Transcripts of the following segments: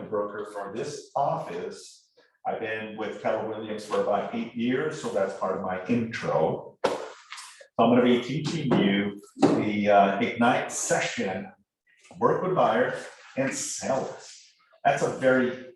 broker for this office. I've been with Keller Williams for about 8 years, so that's part of my intro. So I'm going to be teaching you the Ignite session, work with buyers and sellers. That's a very,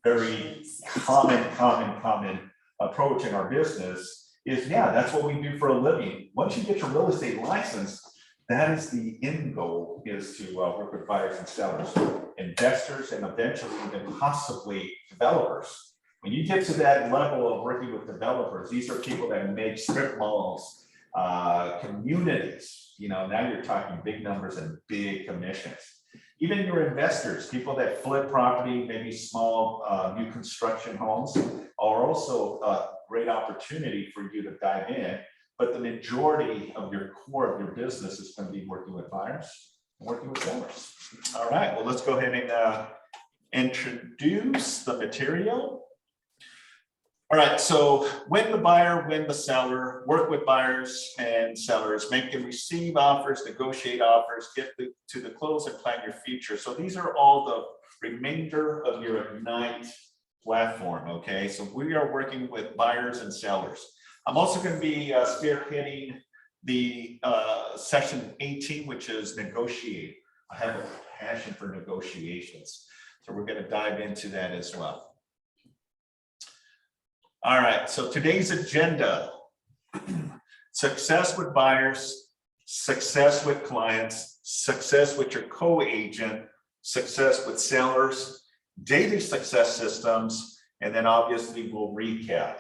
very common approach in our business is, yeah, that's what we do for a living. Once you get your real estate license, that is the end goal, is to work with buyers and sellers, investors, and eventually even possibly developers. When you get to that level of working with developers, these are people that make strip malls, communities, now you're talking big numbers and big commissions. Even your investors, people that flip property, maybe small new construction homes, are also a great opportunity for you to dive in. But the majority of your core of your business is going to be working with buyers and working with sellers. All right, well, let's go ahead and introduce the material. All right, so win the buyer, win the seller, work with buyers and sellers, make and receive offers, negotiate offers, get to the close and plan your future. So these are all the remainder of your Ignite platform, okay? So we are working with buyers and sellers. I'm also going to be spearheading the session 18, which is negotiate. I have a passion for negotiations, so we're going to dive into that as well. All right, so today's agenda: success with buyers, success with clients, success with your co-agent, success with sellers, daily success systems, and then obviously we'll recap,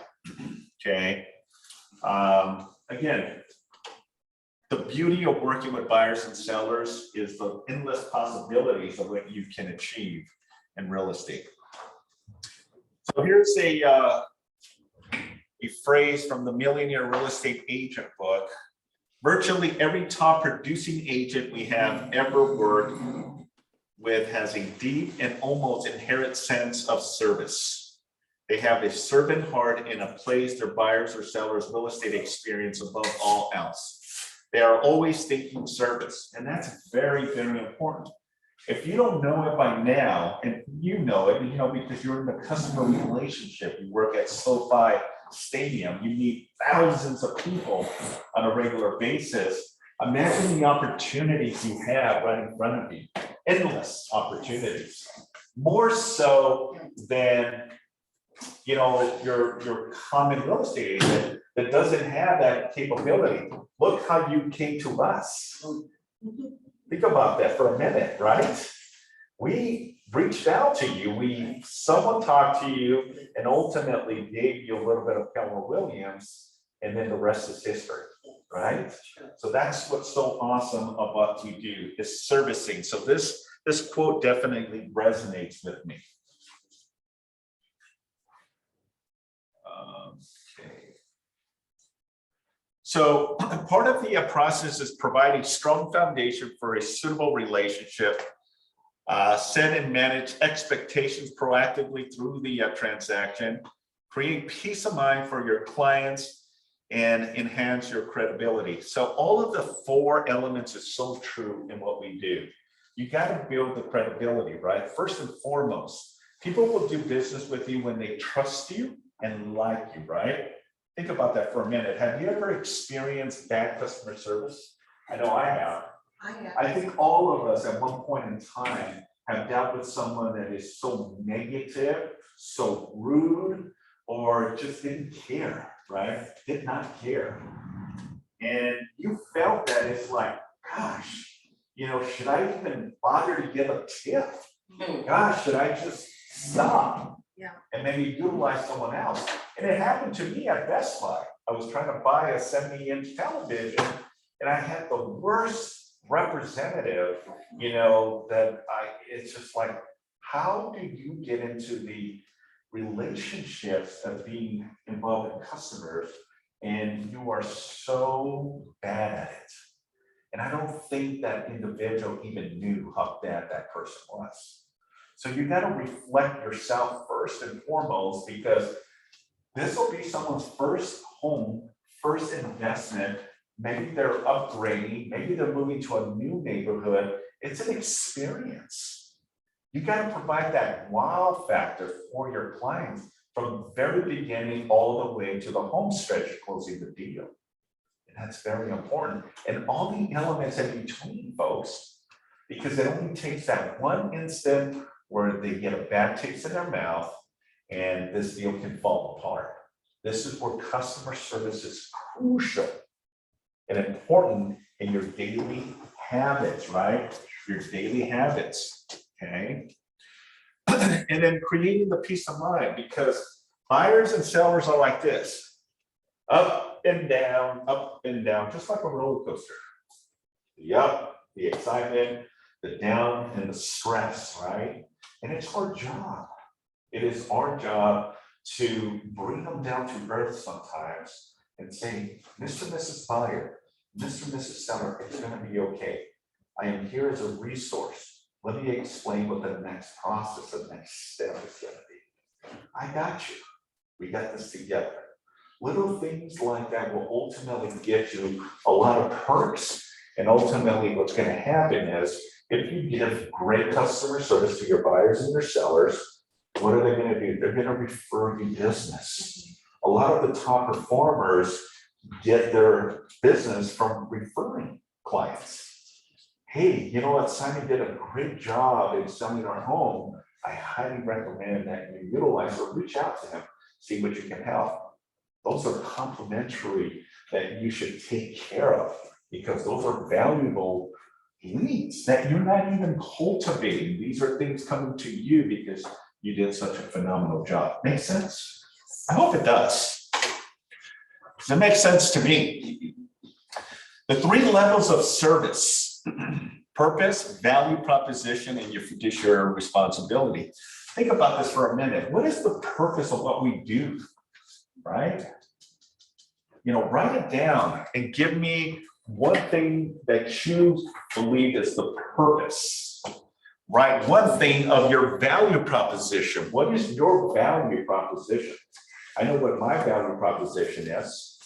okay? Again, the beauty of working with buyers and sellers is the endless possibilities of what you can achieve in real estate. So here's a phrase from the Millionaire Real Estate Agent book. Virtually every top producing agent we have ever worked with has a deep and almost inherent sense of service. They have a servant heart and a place their buyers or sellers' real estate experience above all else. They are always thinking service, and that's very, very important. If you don't know it by now, and you know it, because you're in the customer relationship, you work at SoFi Stadium, you meet thousands of people on a regular basis. Imagine the opportunities you have right in front of you, endless opportunities, more so than your common real estate agent that doesn't have that capability. Look how you came to us. Think about that for a minute, right? We reached out to you, someone talked to you and ultimately gave you a little bit of Keller Williams, and then the rest is history, right? So that's what's so awesome about what we do, is servicing. So this quote definitely resonates with me. Okay. So part of the process is providing strong foundation for a suitable relationship. Set and manage expectations proactively through the transaction, create peace of mind for your clients, and enhance your credibility. So all of the 4 elements is so true in what we do. You got to build the credibility, right? First and foremost, people will do business with you when they trust you and like you, right? Think about that for a minute. Have you ever experienced bad customer service? I know I have. I think all of us at one point in time have dealt with someone that is so negative, so rude, or just didn't care, right? Did not care. And you felt that it's like, gosh, should I even bother to give a tip? Gosh, should I just stop? Yeah. And maybe utilize someone else? And it happened to me at Best Buy. I was trying to buy a 70-inch television, and I had the worst representative, it's just like, how do you get into the relationships of being involved in customers and you are so bad at it? And I don't think that individual even knew how bad that person was. So you got to reflect yourself first and foremost, because this will be someone's first home, first investment. Maybe they're upgrading, maybe they're moving to a new neighborhood. It's an experience. You got to provide that wow factor for your clients from the very beginning all the way to the home stretch of closing the deal. And that's very important. And all the elements in between, folks, because it only takes that one instant where they get a bad taste in their mouth and this deal can fall apart. This is where customer service is crucial and important in your daily habits, right? Your daily habits, okay? And then creating the peace of mind, because buyers and sellers are like this, up and down, just like a roller coaster. The up, the excitement, the down, and the stress, right? And it's our job. It is our job to bring them down to earth sometimes and say, Mr. and Mrs. Buyer, Mr. and Mrs. Seller, it's going to be okay. I am here as a resource. Let me explain what the next process, the next step is going to be. I got you. We got this together. Little things like that will ultimately get you a lot of perks. And ultimately, what's going to happen is if you give great customer service to your buyers and your sellers, what are they going to do? They're going to refer you business. A lot of the top performers get their business from referring clients. Hey, you know what? Simon did a great job in selling our home. I highly recommend that you utilize or reach out to him, see what you can help. Those are complimentary that you should take care of because those are valuable leads that you're not even cultivating. These are things coming to you because you did such a phenomenal job. Make sense? I hope it does. Does it make sense to me? The 3 levels of service: purpose, value proposition, and your fiduciary responsibility. Think about this for a minute. What is the purpose of what we do, right? You know, write it down and give me one thing that you believe is the purpose. Write one thing of your value proposition. What is your value proposition? I know what my value proposition is.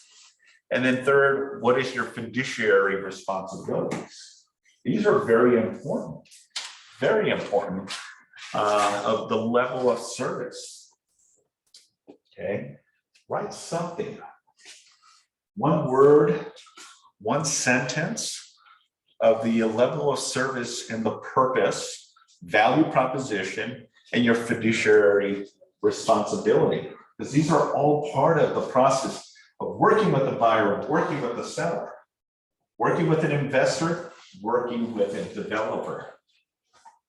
And then third, what is your fiduciary responsibilities? These are very important of the level of service. Okay, write something. One word, one sentence of the level of service and the purpose, value proposition, and your fiduciary responsibility. Because these are all part of the process of working with the buyer, of working with the seller, working with an investor, working with a developer.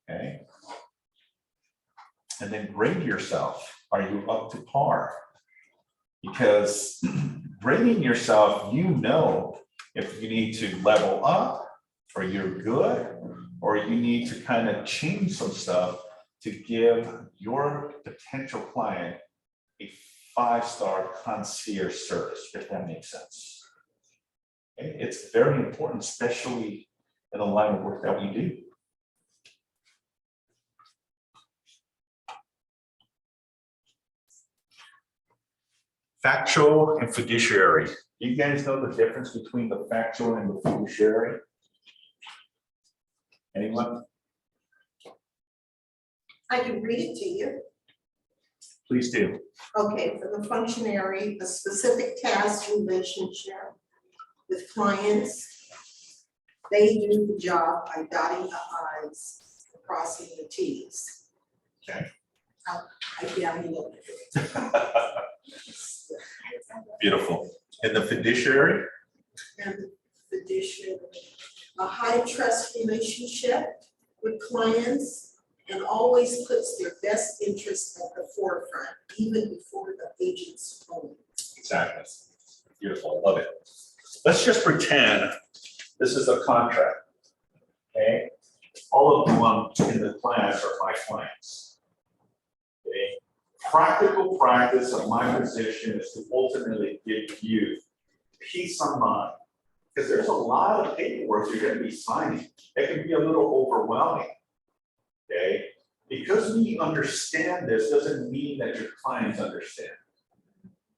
Okay. And then grade yourself. Are you up to par? Because grading yourself, you know if you need to level up, or you're good, or you need to kind of change some stuff to give your potential client a 5-star concierge service, if that makes sense. Okay? It's very important, especially in the line of work that we do. Factual and fiduciary. You guys know the difference between the factual and the fiduciary? Anyone? I can read it to you. Please do. Okay, for the functionary, a specific task relationship with clients. They do the job by dotting the i's, and crossing the t's. Okay. I downloaded it. Beautiful. And the fiduciary? And the fiduciary, a high trust relationship with clients and always puts their best interests at the forefront, even before the agent's home. Exactly. Beautiful. Love it. Let's just pretend this is a contract. Okay. All of them in the class are my clients. Okay. Practical practice of my position is to ultimately give you peace of mind. Because there's a lot of paperwork you're going to be signing. It can be a little overwhelming. Okay, because we understand this doesn't mean that your clients understand.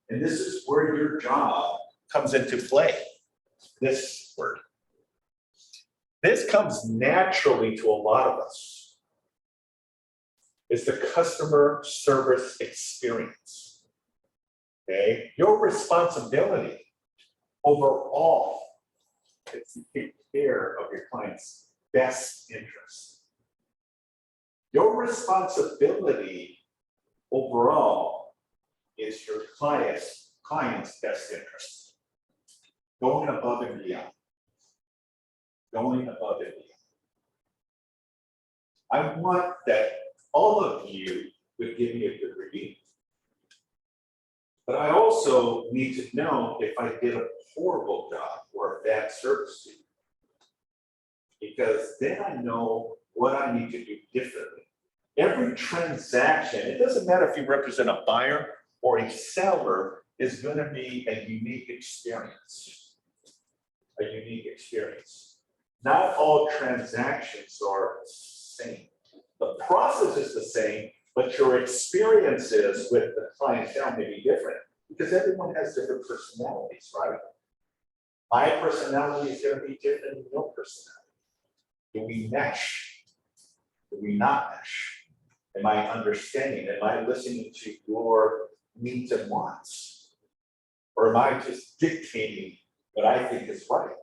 And this is where your job comes into play. This word. This comes naturally to a lot of us. is the customer service experience. Okay, your responsibility overall is to take care of your client's best interest. Your responsibility overall is your client's best interest. Going above and beyond. Going above and beyond. I want that all of you would give me a good review. But I also need to know if I did a horrible job or a bad service to you. Because then I know what I need to do differently. Every transaction, it doesn't matter if you represent a buyer or a seller, is going to be a unique experience. A unique experience. Not all transactions are the same. The process is the same, but your experiences with the clientele may be different because everyone has different personalities, right? My personality is going to be different than your personality. Do we mesh? Do we not mesh? Am I understanding? Am I listening to your needs and wants? Or am I just dictating what I think is right,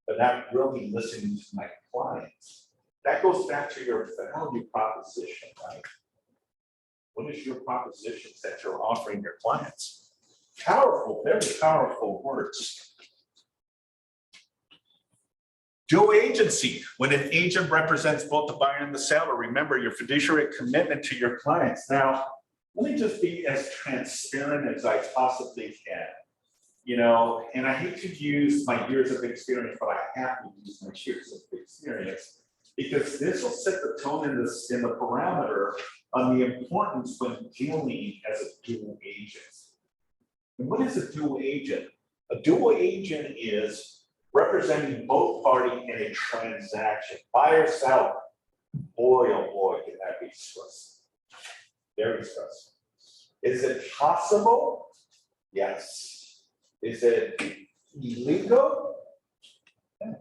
but not really listening to my clients? That goes back to your value proposition, right? What is your propositions that you're offering your clients? Powerful, very powerful words. Dual agency. When an agent represents both the buyer and the seller, remember your fiduciary commitment to your clients. Now, let me just be as transparent as I possibly can. You know, and I hate to use my years of experience, but I have to use my years of experience because this will set the tone in the parameter on the importance when dealing as a dual agent. And what is a dual agent? A dual agent is representing both parties in a transaction. Buyer, seller. Boy, oh boy, can that be stressful. Very stressful. Is it possible? Yes. Is it illegal? Yeah,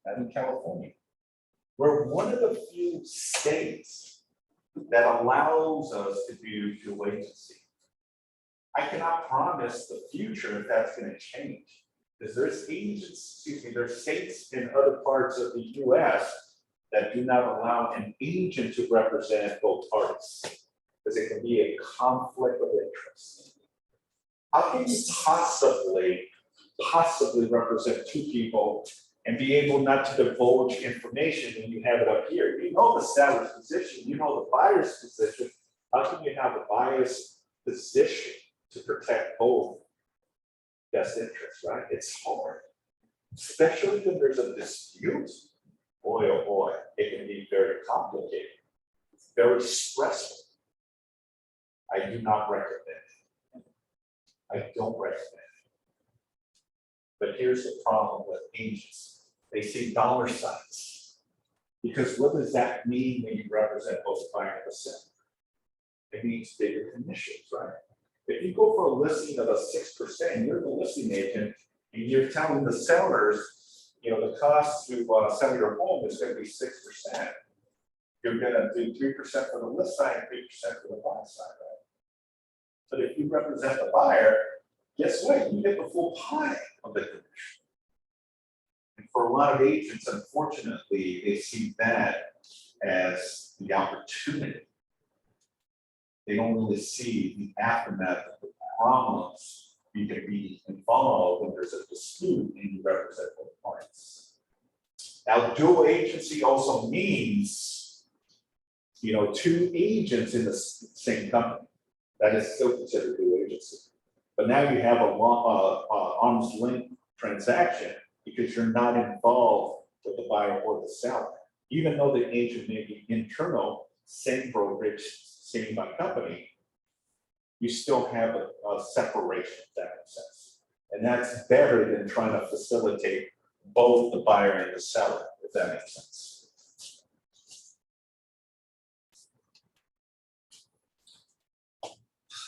not in California. We're one of the few states that allows us to do dual agency. I cannot promise the future if that's going to change. Because there's there's states in other parts of the US that do not allow an agent to represent both parties. Because it can be a conflict of interest. How can you possibly represent two people and be able not to divulge information when you have it up here? You know the seller's position, you know the buyer's position. How can you have a buyer's position to protect both best interests, right? It's hard, especially when there's a dispute. Boy, oh boy, it can be very complicated. It's very stressful. I do not recommend it. I don't recommend it. But here's the problem with agents. They see dollar signs. Because what does that mean when you represent both the buyer and the seller? It means bigger commissions, right? If you go for a listing of a 6%, you're the listing agent, and you're telling the sellers, you know, the cost to sell your home is going to be 6%. You're going to do 3% for the list side, 3% for the buy side, right? But if you represent the buyer, guess what? You get the full pie of the commission. And for a lot of agents, unfortunately, they see that as the opportunity. They don't really see the aftermath of the problems you can be involved when there's a dispute and you represent both parties. Now, dual agency also means, you know, two agents in the same company. That is still considered dual agency. But now you have a arm's length transaction because you're not involved with the buyer or the seller. Even though the agent may be internal, same brokerage, same company, you still have a separation, if that makes sense. And that's better than trying to facilitate both the buyer and the seller, if that makes sense.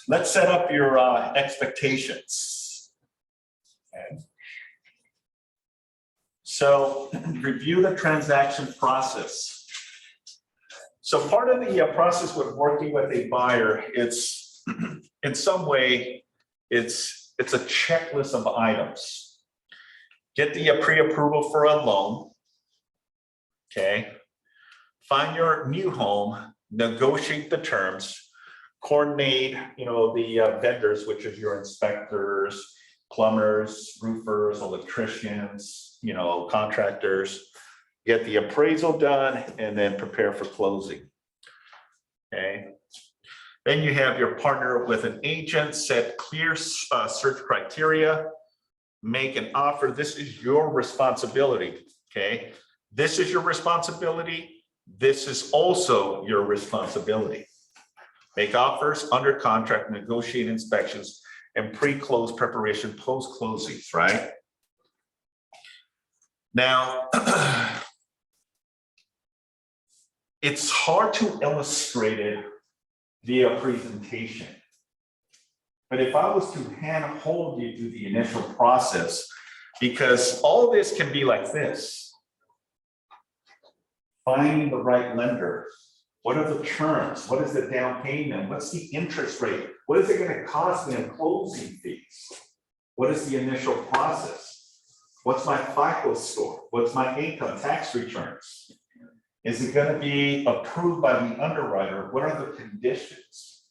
Let's set up your expectations. Okay. So review the transaction process. So part of the process with working with a buyer, it's in some way, it's a checklist of items. Get the pre-approval for a loan. Okay. Find your new home, negotiate the terms, coordinate, the vendors, which is your inspectors, plumbers, roofers, electricians, contractors. Get the appraisal done and then prepare for closing. Okay. Then you have your partner with an agent, set clear search criteria, make an offer. This is your responsibility. Okay. This is your responsibility. This is also your responsibility. Make offers, under contract, negotiate inspections, and pre-close preparation, post-closings, right? Now, it's hard to illustrate it via presentation. But if I was to handhold you through the initial process, because all this can be like this. Finding the right lender. What are the terms? What is the down payment? What's the interest rate? What is it going to cost me in closing fees? What is the initial process? What's my FICO score? What's my income tax returns? Is it going to be approved by the underwriter? What are the conditions?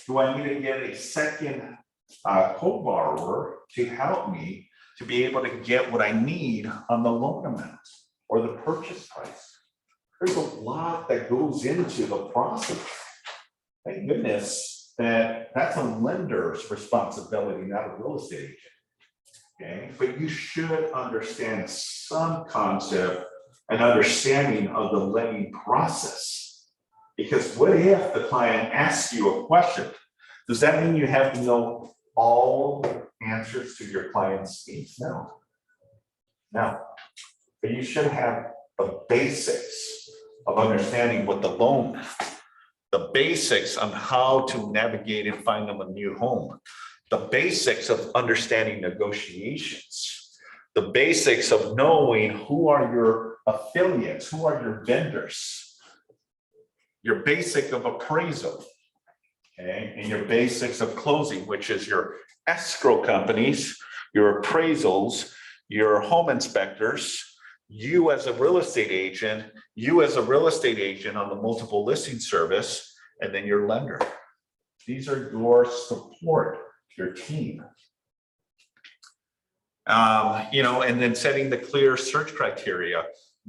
Do I need to get a second co-borrower to help me to be able to get what I need on the loan amount or the purchase price? There's a lot that goes into the process. Thank goodness that's a lender's responsibility, not a real estate agent. Okay, but you should understand some concept and understanding of the lending process. Because what if the client asks you a question? Does that mean you have to know all answers to your client's needs? No. No. But you should have the basics of understanding what the loan, the basics on how to navigate and find them a new home, the basics of understanding negotiations, the basics of knowing who are your affiliates, who are your vendors, your basic of appraisal, okay, and your basics of closing, which is your escrow companies, your appraisals, your home inspectors, you as a real estate agent, on the multiple listing service, and then your lender. These are your support, your team. And then setting the clear search criteria.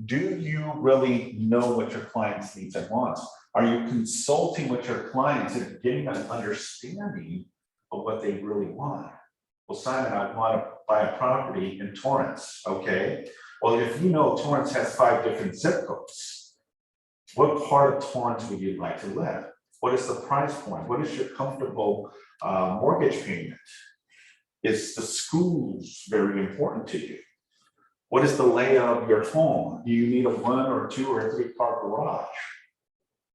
Do you really know what your client's needs and wants? Are you consulting with your clients and getting an understanding of what they really want? Well, Simon, I want to buy a property in Torrance, okay? Well, if you know Torrance has 5 different zip codes, what part of Torrance would you like to live? What is the price point? What is your comfortable mortgage payment? Is the schools very important to you? What is the layout of your home? Do you need a 1 or 2 or 3 car garage?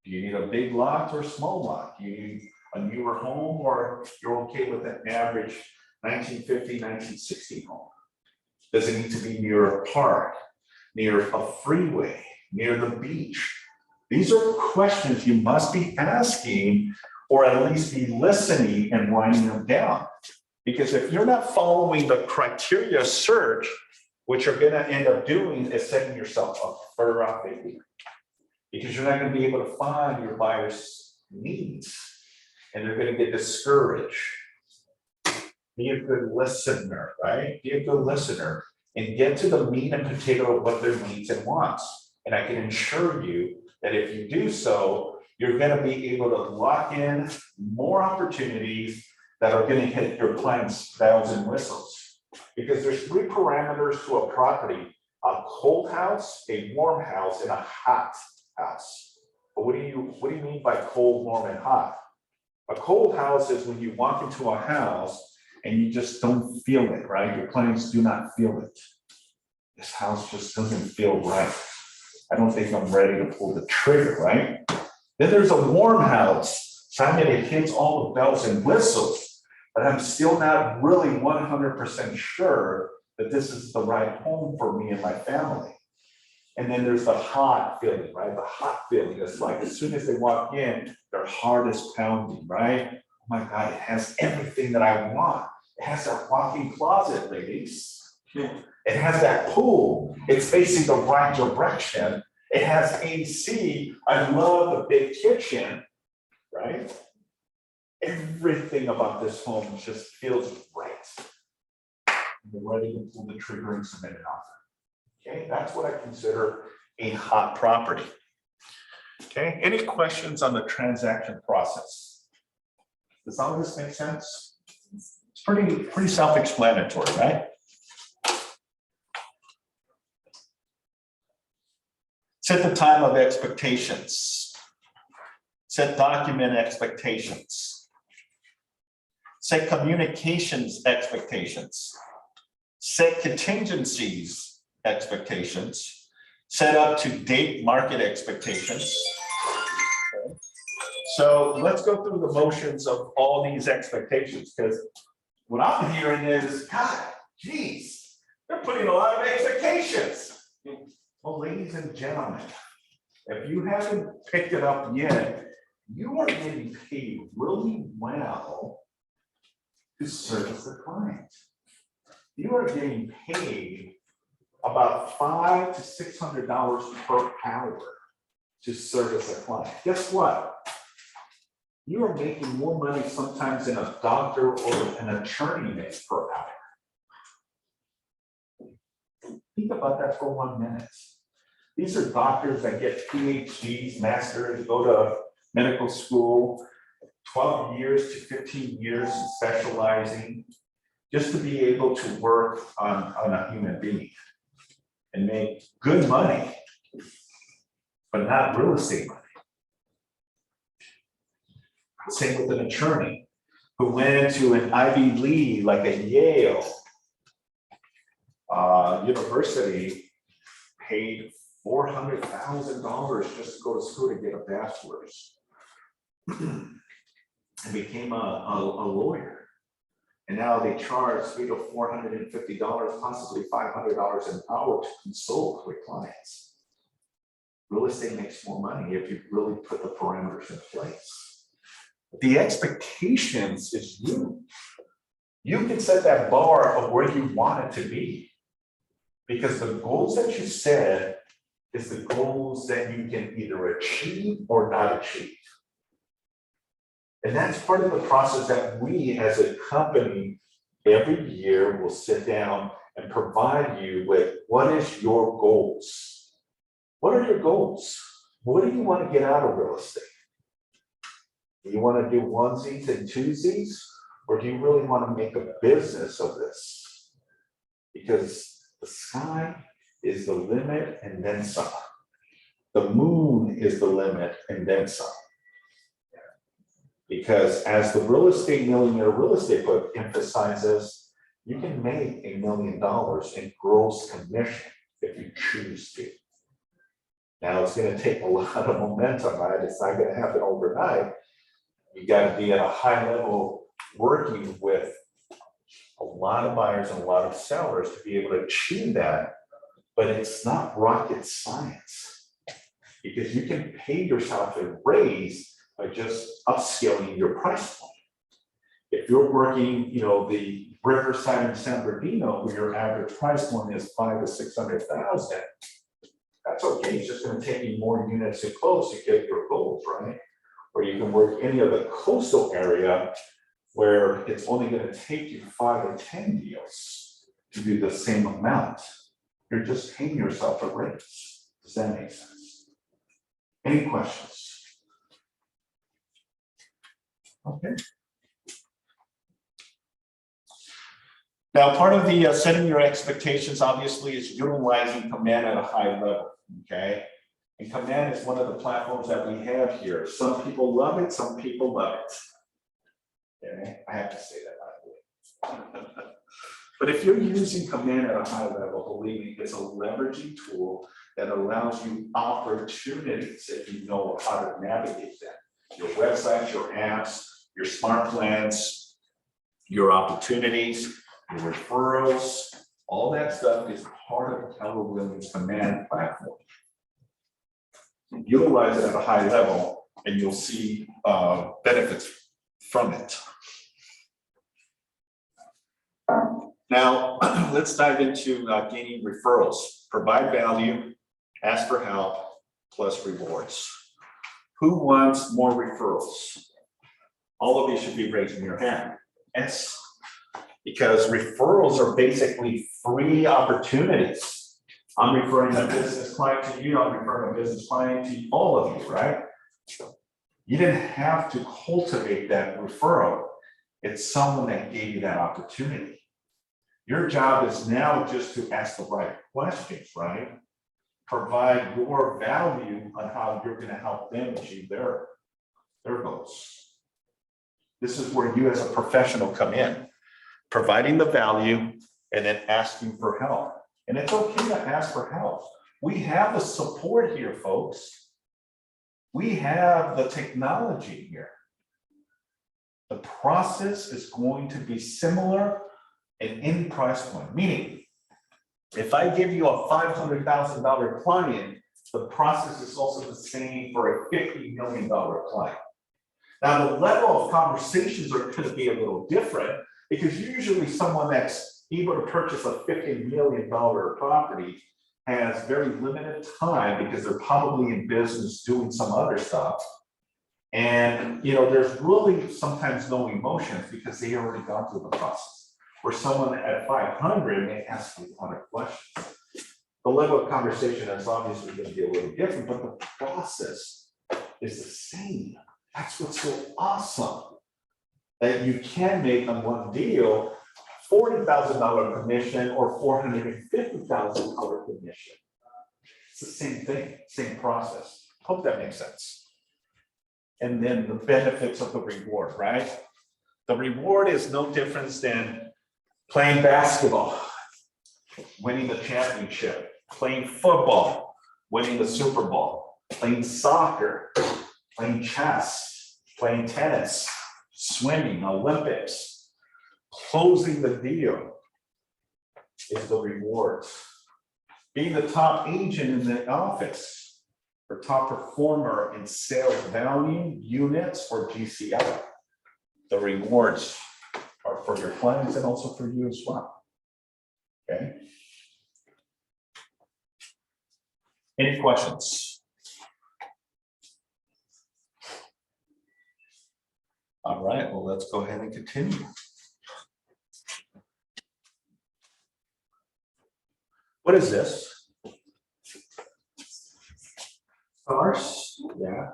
Do you need a big lot or small lot? Do you need a newer home, or you're okay with an average 1950, 1960 home? Does it need to be near a park, near a freeway, near the beach? These are questions you must be asking, or at least be listening and writing them down. Because if you're not following the criteria search, what you're going to end up doing is setting yourself up for a failure. Because you're not going to be able to find your buyer's needs, and they're going to get discouraged. Be a good listener, right? Be a good listener and get to the meat and potato of what their needs and wants. And I can assure you that if you do so, you're going to be able to lock in more opportunities that are going to hit your client's bells and whistles. Because there's 3 parameters to a property: a cold house, a warm house, and a hot house. But what do you mean by cold, warm, and hot? A cold house is when you walk into a house and you just don't feel it, right? Your clients do not feel it. This house just doesn't feel right. I don't think I'm ready to pull the trigger, right? Then there's a warm house. Simon, it hits all the bells and whistles, but I'm still not really 100% sure that this is the right home for me and my family. And then there's the hot feeling, right? The hot feeling is like, as soon as they walk in, their heart is pounding, right? Oh my God, it has everything that I want. It has that walk-in closet, ladies. It has that pool. It's facing the right direction. It has AC. I love the big kitchen, right? Everything about this home just feels right. You're ready to pull the trigger and submit an offer. Okay, that's what I consider a hot property. Okay, any questions on the transaction process? Does all this make sense? It's pretty self-explanatory, right? Set the time of expectations. Set document expectations. Set communications expectations. Set contingencies expectations. Set up to date market expectations. Okay. So let's go through the motions of all these expectations, because what I'm hearing is, God, geez, they're putting a lot of expectations. Well, ladies and gentlemen, if you haven't picked it up yet, you are getting paid really well to service the client. You are getting paid about $500 to $600 per hour to service a client. Guess what? You are making more money sometimes than a doctor or an attorney makes per hour. Think about that for 1 minute. These are doctors that get PhDs, masters, go to medical school, 12 years to 15 years specializing, just to be able to work on a human being and make good money, but not real estate money. Same with an attorney who went to an Ivy League, like a Yale University, paid $400,000 just to go to school to get a bachelor's, and became a lawyer. And now they charge $300 to $450, possibly $500 an hour to consult with clients. Real estate makes more money if you really put the parameters in place. The expectations is you. You can set that bar of where you want it to be, because the goals that you set is the goals that you can either achieve or not achieve. And that's part of the process that we as a company every year will sit down and provide you with what is your goals. What are your goals? What do you want to get out of real estate? Do you want to do onesies and twosies, or do you really want to make a business of this? Because the sky is the limit and then some. The moon is the limit and then some. Because as the real estate millionaire real estate book emphasizes, you can make $1 million in gross commission if you choose to. Now it's going to take a lot of momentum, right? It's not going to happen overnight. You got to be at a high level working with a lot of buyers and a lot of sellers to be able to achieve that. But it's not rocket science, because you can pay yourself a raise by just upscaling your price point. If you're working, the Riverside in San Bernardino, where your average price point is $500,000 to $600,000, that's okay. It's just going to take you more units to close to get your goals, right? Or you can work any of the coastal area where it's only going to take you 5 or 10 deals to do the same amount. You're just paying yourself a raise. Does that make sense? Any questions? Okay. Now, part of the setting your expectations, obviously, is utilizing Command at a high level, okay? And Command is one of the platforms that we have here. Some people love it, some people love it. Okay, I have to say that, by the way. But if you're using Command at a high level, believe me, it's a leveraging tool that allows you opportunities if you know how to navigate them. Your websites, your apps, your smart plans, your opportunities, your referrals, All that stuff is part of Keller Williams Command platform. Utilize it at a high level and you'll see benefits from it. Now, let's dive into gaining referrals. Provide value, ask for help, plus rewards. Who wants more referrals? All of you should be raising your hand. Yes, because referrals are basically free opportunities. I'm referring a business client to you, I'm referring a business client to all of you, right? You didn't have to cultivate that referral. It's someone that gave you that opportunity. Your job is now just to ask the right questions, right? Provide your value on how you're going to help them achieve their goals. This is where you as a professional come in, providing the value and then asking for help. And it's okay to ask for help. We have the support here, folks. We have the technology here. The process is going to be similar at any price point, meaning if I give you a $500,000 client, the process is also the same for a $50 million client. Now, the level of conversations are going to be a little different because usually someone that's able to purchase a $50 million property has very limited time because they're probably in business doing some other stuff. And, you know, there's really sometimes no emotions because they already gone through the process. Where someone at 500 may ask you a lot of questions. The level of conversation is obviously going to be a little different, but the process is the same. That's what's so awesome. That you can make on one deal $40,000 commission or $450,000 commission. It's the same thing, same process. Hope that makes sense. And then the benefits of the reward, right? The reward is no different than playing basketball, winning the championship, playing football, winning the Super Bowl, playing soccer, playing chess, playing tennis, swimming, Olympics, closing the deal is the rewards. Being the top agent in the office or top performer in sales value, units, or GCI, the rewards are for your clients and also for you as well. Okay. Any questions? All right, well, let's go ahead and continue. What is this? Stars? Yeah.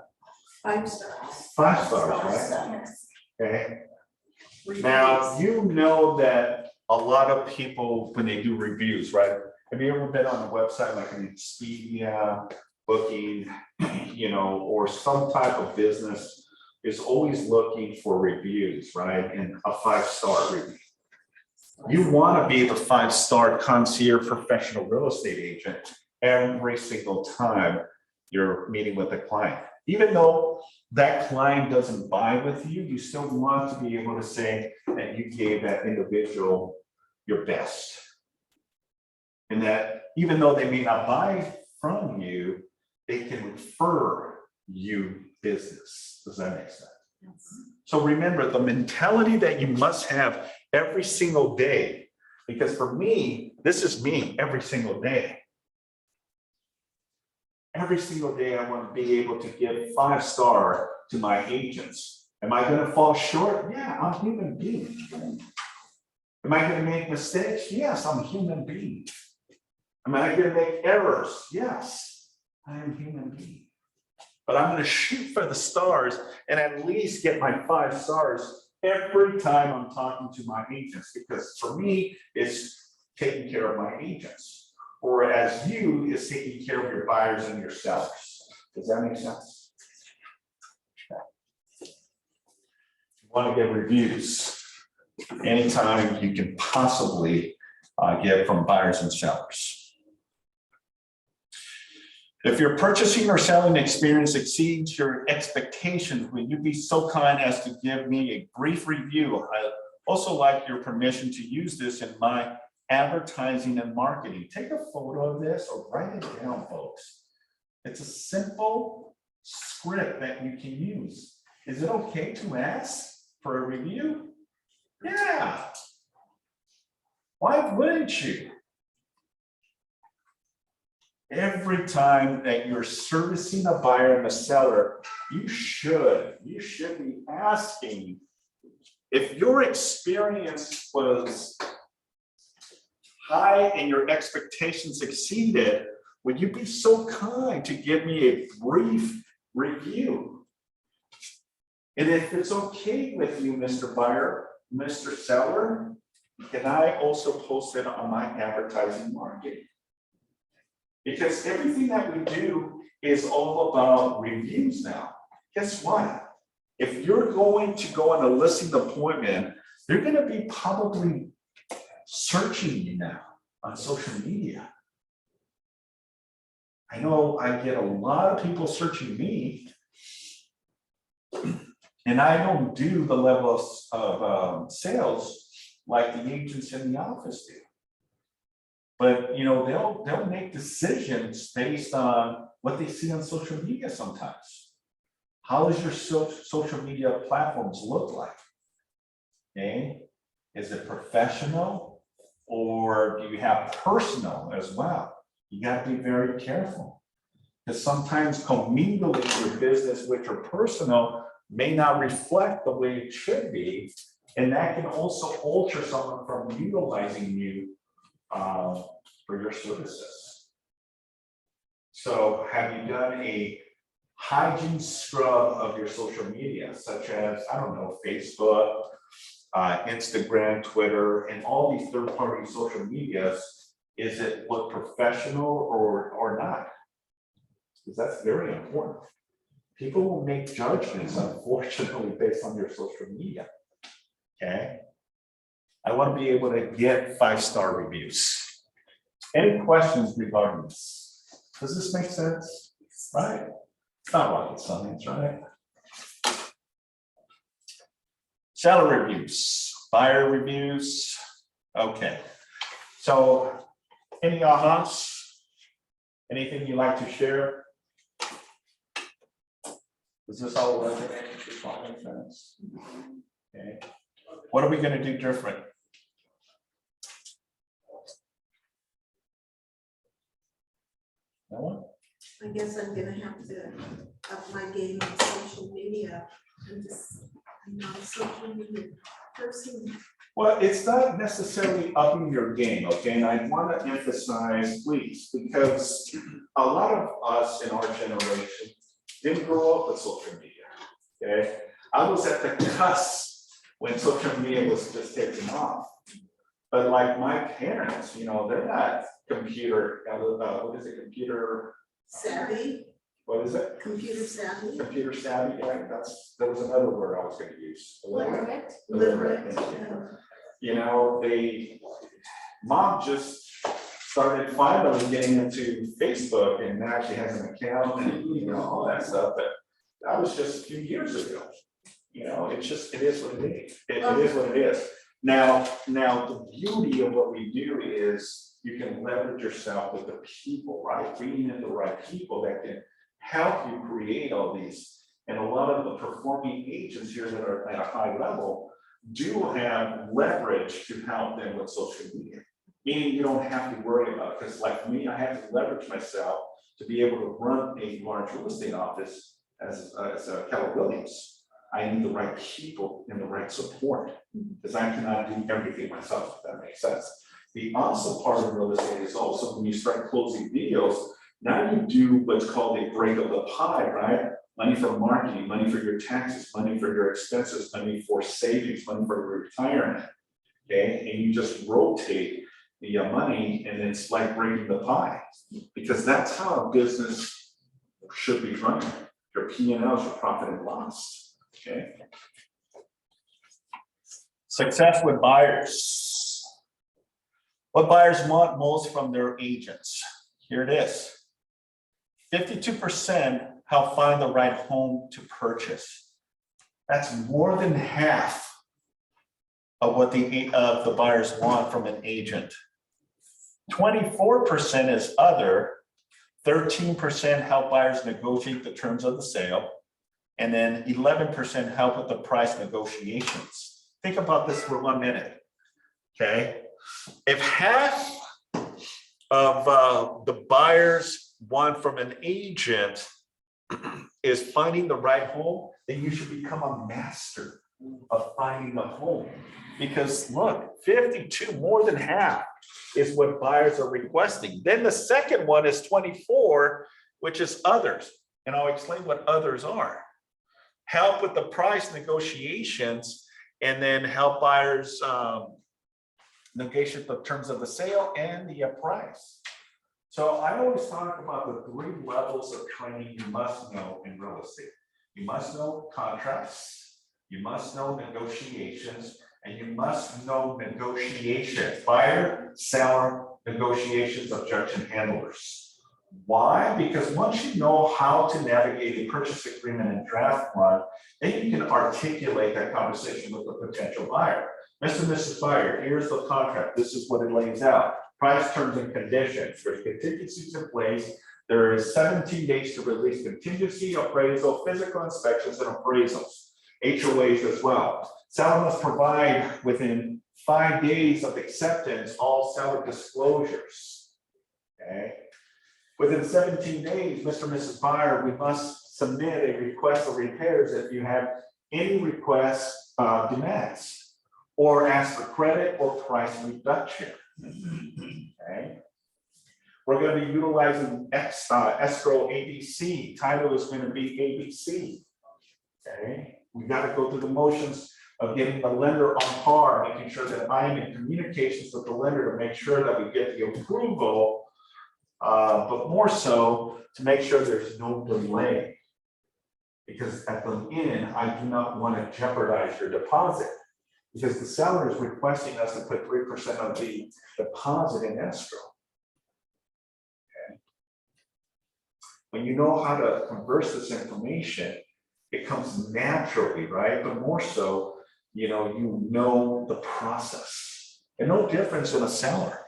5 stars. 5 stars, right? Okay. Now, you know that a lot of people, when they do reviews, right? Have you ever been on a website like an Expedia, Booking, you know, or some type of business is always looking for reviews, right? And a 5-star review. You want to be the 5-star concierge professional real estate agent every single time you're meeting with a client. Even though that client doesn't buy with you, you still want to be able to say that you gave that individual your best. And that even though they may not buy from you, they can refer you business. Does that make sense? Yes. So remember the mentality that you must have every single day, because for me, this is me every single day. Every single day, I want to be able to give 5-star to my agents. Am I going to fall short? Yeah, I'm a human being. Am I going to make mistakes? Yes, I'm a human being. Am I going to make errors? Yes, I am a human being. But I'm going to shoot for the stars and at least get my 5 stars every time I'm talking to my agents, because for me, it's taking care of my agents. Or as you is taking care of your buyers and your sellers. Does that make sense? Okay. You want to get reviews anytime you can possibly get from buyers and sellers. If your purchasing or selling experience exceeds your expectations, will you be so kind as to give me a brief review? I also like your permission to use this in my advertising and marketing. Take a photo of this or write it down, folks. It's a simple script that you can use. Is it okay to ask for a review? Yeah. Why wouldn't you? Every time that you're servicing a buyer and a seller, you should be asking, if your experience was high and your expectations exceeded, would you be so kind to give me a brief review? And if it's okay with you, Mr. Buyer, Mr. Seller, can I also post it on my advertising marketing? Because everything that we do is all about reviews now. Guess what? If you're going to go on a listing appointment, they're going to be probably searching you now on social media. I know I get a lot of people searching me, and I don't do the level of sales like the agents in the office do. But they'll make decisions based on what they see on social media sometimes. How does your social media platforms look like? Okay, is it professional or do you have personal as well? You got to be very careful because sometimes commingling your business with your personal may not reflect the way it should be, and that can also alter someone from utilizing you for your services. So have you done a hygiene scrub of your social media, such as, I don't know, Facebook, Instagram, Twitter, and all these third-party social medias? Is it look professional or not? Because that's very important. People will make judgments, unfortunately, based on your social media. Okay. I want to be able to get 5-star reviews. Any questions regarding this? Does this make sense? Right? It's not rocket science, right? Seller reviews, buyer reviews. Okay. So, any ahas? Anything you'd like to share? Does this all resonate with your common sense? Okay. What are we going to do different? No one? I guess I'm gonna have to up my game on social media. I'm not a social media person. Well, it's not necessarily upping your game, okay? And I want to emphasize, please, because a lot of us in our generation didn't grow up with social media, okay? I was at the cusp when social media was just taking off. But like my parents, they're not computer, what is it, computer? Savvy, What is it? computer savvy, Computer savvy, yeah, that was another word I was going to use. literate. Mom just started finally getting into Facebook and now she has an account and all that stuff, but that was just a few years ago. It is what it is. It is what it is. Now the beauty of what we do is you can leverage yourself with the people, right? Bringing in the right people that can help you create all these. And a lot of the performing agents here that are at a high level do have leverage to help them with social media. Meaning you don't have to worry about it, because like me, I have to leverage myself to be able to run a large real estate office as Keller Williams. I need the right people and the right support, because I cannot do everything myself, if that makes sense. The awesome part of real estate is also when you start closing deals, now you do what's called a break of the pie, right? Money for marketing, money for your taxes, money for your expenses, money for savings, money for your retirement, okay? And you just rotate the money, and it's like breaking the pie, because that's how a business should be run. Your P&Ls, your profit and loss, okay? Success with buyers. What buyers want most from their agents? Here it is. 52% help find the right home to purchase. That's more than half of what the buyers want from an agent. 24% is other, 13% help buyers negotiate the terms of the sale, and then 11% help with the price negotiations. Think about this for 1 minute, okay? If half of the buyers want from an agent is finding the right home, then you should become a master of finding the home. Because look, 52, more than half is what buyers are requesting. Then the second one is 24, which is others. And I'll explain what others are. Help with the price negotiations, and then help buyers negotiate the terms of the sale and the price. So I always talk about the 3 levels of training you must know in real estate. You must know contracts, you must know negotiations, and you must know negotiations, buyer, seller, negotiations, objection handlers. Why? Because once you know how to navigate a purchase agreement and draft one, then you can articulate that conversation with the potential buyer. Mr. and Mrs. Buyer, here's the contract. This is what it lays out. Price, terms, and conditions. There's contingencies in place. There is 17 days to release contingency, appraisal, physical inspections, and appraisals. HOAs as well. Seller must provide within 5 days of acceptance all seller disclosures. Okay. Within 17 days, Mr. and Mrs. Buyer, we must submit a request for repairs if you have any requests, demands, or ask for credit or price reduction. Okay. We're going to be utilizing escrow ABC. Title is going to be ABC. Okay. We got to go through the motions of getting the lender on par, making sure that I am in communications with the lender to make sure that we get the approval. But more so to make sure there's no delay, because at the end, I do not want to jeopardize your deposit, because the seller is requesting us to put 3% of the deposit in escrow. Okay. When you know how to converse this information, it comes naturally, right? But more so, you know the process, and no difference in a seller.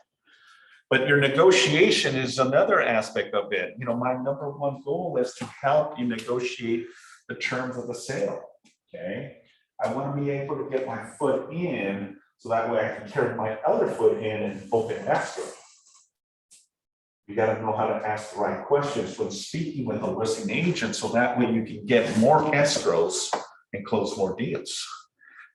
But your negotiation is another aspect of it. My number one goal is to help you negotiate the terms of the sale. Okay. I want to be able to get my foot in so that way I can carry my other foot in and open escrow. You got to know how to ask the right questions when speaking with a listing agent, so that way you can get more escrows and close more deals.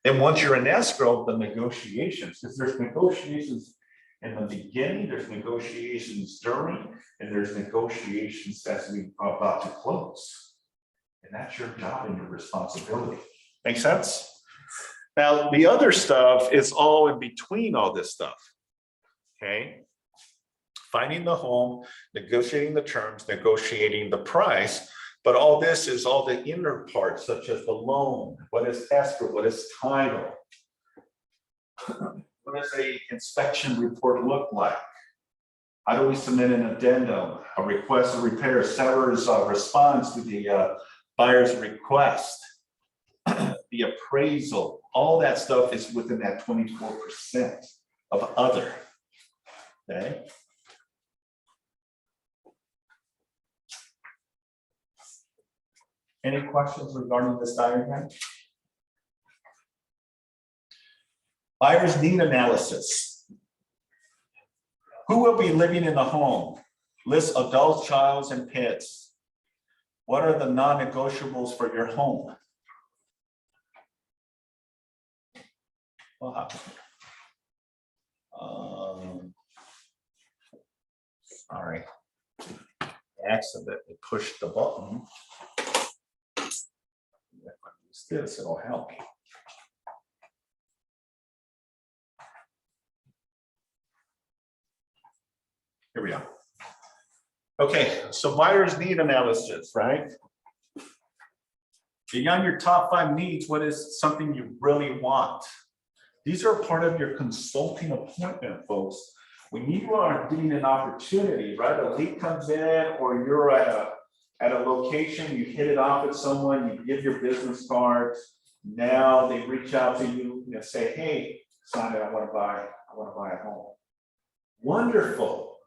And once you're in escrow, the negotiations, because there's negotiations in the beginning, there's negotiations during, and there's negotiations as we are about to close. And that's your job and your responsibility. Make sense? Now, the other stuff is all in between all this stuff. Okay. Finding the home, negotiating the terms, negotiating the price. But all this is all the inner parts, such as the loan. What is escrow? What is title? What does an inspection report look like? How do we submit an addendum, a request of repair, seller's response to the buyer's request, the appraisal? All that stuff is within that 24% of other. Okay. Any questions regarding this diagram? Buyer's need analysis. Who will be living in the home? List adults, childs, and pets. What are the non-negotiables for your home? Sorry, I accidentally pushed the button. If I use this, it'll help me. Here we are. Okay, so buyer's need analysis, right? Beyond your top 5 needs, what is something you really want? These are part of your consulting appointment, folks. When you are getting an opportunity, right? A lead comes in, or you're at a location, you hit it off with someone, you give your business cards. Now they reach out to you and say, "Hey, Sonia, I want to buy a home." Wonderful.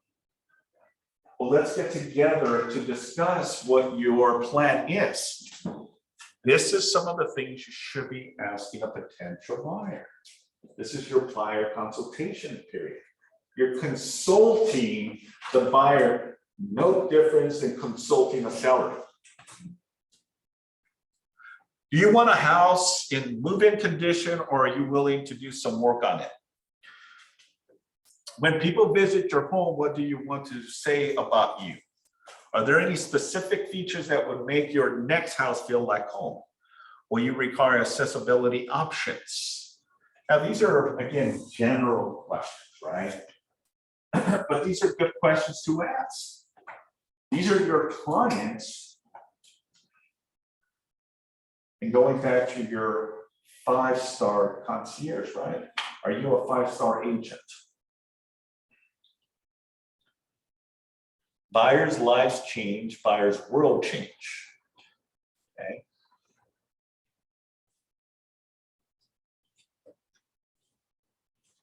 Well, let's get together to discuss what your plan is. This is some of the things you should be asking a potential buyer. This is your buyer consultation period. You're consulting the buyer, no difference than consulting a seller. Do you want a house in move-in condition, or are you willing to do some work on it? When people visit your home, what do you want to say about you? Are there any specific features that would make your next house feel like home? Will you require accessibility options? Now, these are, again, general questions, right? But these are good questions to ask. These are your clients. And going back to your 5-star concierge, right? Are you a 5-star agent? Buyers' lives change, buyers' world change. Okay.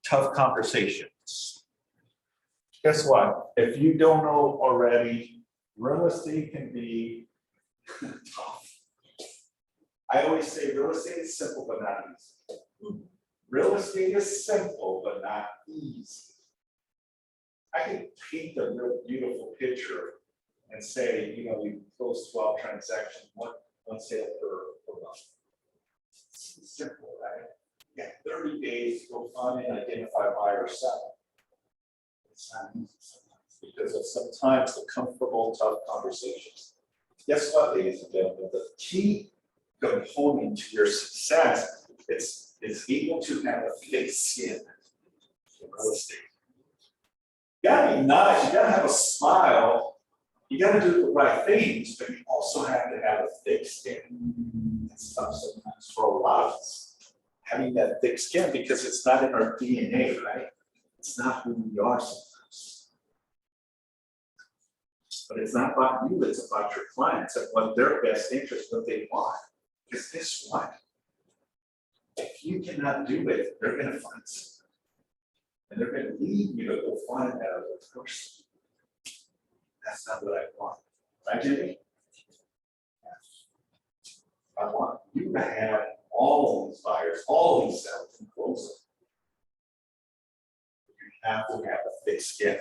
Tough conversations. Guess what? If you don't know already, real estate can be tough. I always say real estate is simple but not easy. Real estate is simple but not easy. I can paint a real beautiful picture and say, you know, we close 12 transactions, one sale per month. It's simple, right? Yeah, 30 days to go find and identify buyer or seller. It's not easy sometimes because of sometimes the comfortable, tough conversations. Guess what, ladies and gentlemen? The key component to your success is able to have a thick skin in real estate. You gotta be nice, you gotta have a smile, you gotta do the right things, but you also have to have a thick skin. It's tough sometimes for a lot of us, having that thick skin, because it's not in our DNA, right? It's not who we are sometimes. But it's not about you, it's about your clients and what their best interest, what they want. Because guess what? If you cannot do it, they're gonna find something. And they're going to leave you to go find that other person. That's not what I want. Right, Jimmy? I want you to have all of these buyers, all of these sellers, and close them. You have to have a thick skin.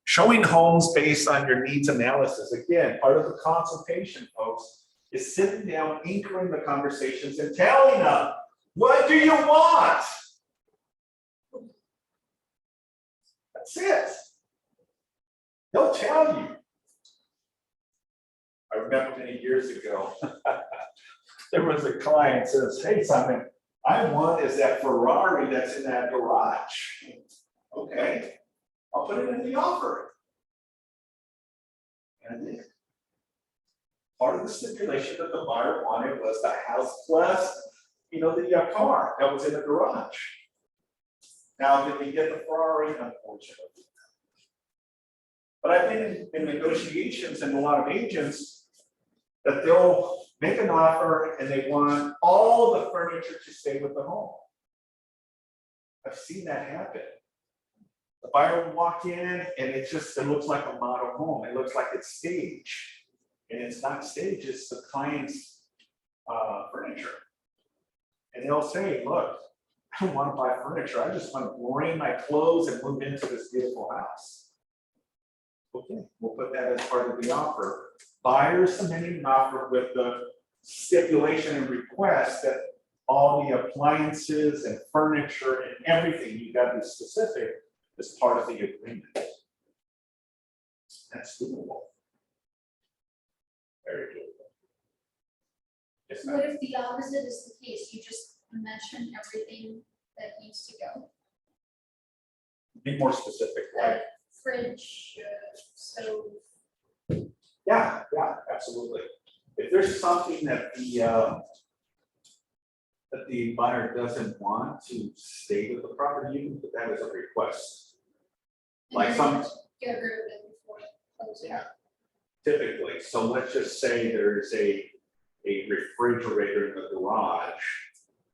Showing homes based on your needs analysis. Again, part of the consultation, folks, is sitting down, anchoring the conversations, and telling them, what do you want? That's it. They'll tell you. I remember many years ago, there was a client says, hey, Simon, I want is that Ferrari that's in that garage. Okay, I'll put it in the offer. And I did. Part of the stipulation that the buyer wanted was the house plus, you know, the car that was in the garage. Now, did we get the Ferrari? Unfortunately. But I've been in negotiations and a lot of agents that they'll make an offer and they want all the furniture to stay with the home. I've seen that happen. The buyer will walk in and it looks like a model home. It looks like it's staged. And it's not staged, it's the client's furniture. And they'll say, look, I don't want to buy furniture. I just want to bring my clothes and move into this beautiful house. Okay, we'll put that as part of the offer. Buyers submitting an offer with the stipulation and request that all the appliances and furniture and everything, you got to be specific, as part of the agreement. That's doable. Very doable. Yes, ma'am. What if the opposite is the case? You just mentioned everything that needs to go. Be more specific, right? Fridge, stove. Yeah, absolutely. If there's something that the buyer doesn't want to stay with the property, you can put that as a request. Like some. Get rid of it before closing. Yeah, typically. So let's just say there's a refrigerator in the garage.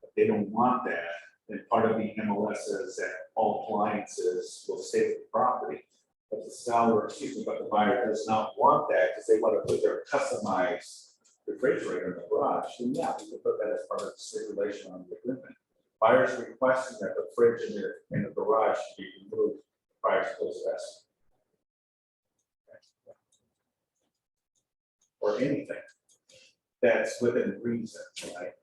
If they don't want that, And part of the MLS is that all appliances will stay with the property. But the seller, but the buyer does not want that because they want to put their customized refrigerator in the garage. Then yeah, we can put that as part of the stipulation on the agreement. Buyers requesting that the fridge in the garage be removed prior to possession. Or anything that's within reason, right?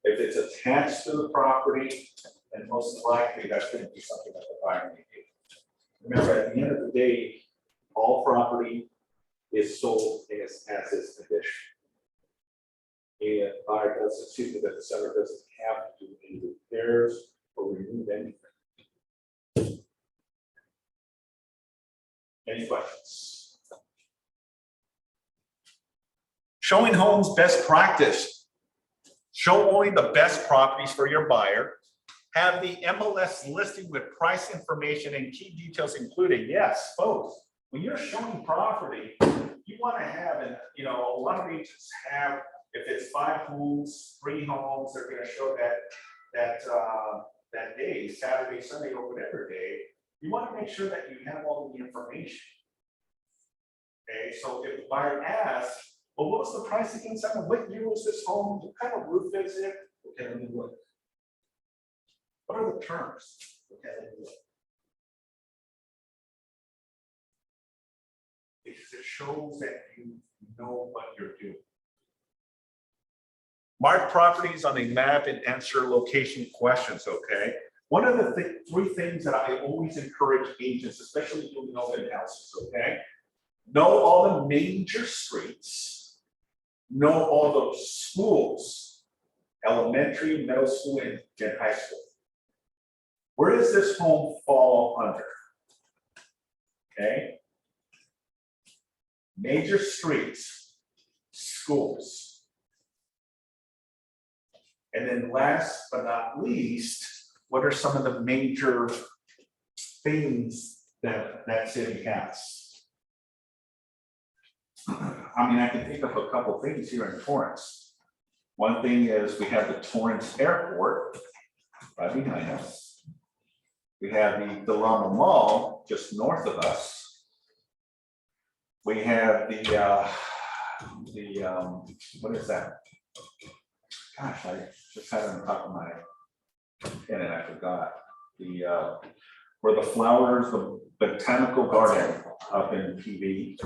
If it's attached to the property, then most likely that's going to be something that the buyer may do. Remember, at the end of the day, all property is sold as is condition. And the buyer doesn't see that the seller doesn't have to do any repairs or remove anything. Any questions? Showing homes best practice. Show only the best properties for your buyer. Have the MLS listing with price information and key details included. Yes, folks, when you're showing property, you want to have, and you know, a lot of agents have, if it's 5 homes, 3 homes, they're going to show that day, Saturday, Sunday, or whatever day. You want to make sure that you have all the information. Okay, so if the buyer asks, well, what was the price again? What year was this home? What kind of roof is it? Okay, let me look. What are the terms? Okay, let me look. Because it shows that you know what you're doing. Mark properties on a map and answer location questions, okay? One of the 3 things that I always encourage agents, especially doing open houses, okay? Know all the major streets, know all those schools, elementary, middle school, and high school. Where does this home fall under? Okay. Major streets, schools. And then last but not least, what are some of the major things that that city has? I mean, I can think of a couple things here in Torrance. One thing is we have the Torrance Airport right behind us. We have the Delama Mall just north of us. We have the what is that? Gosh, I just had it on top of my head and I forgot. The where the flowers, the botanical garden up in PV.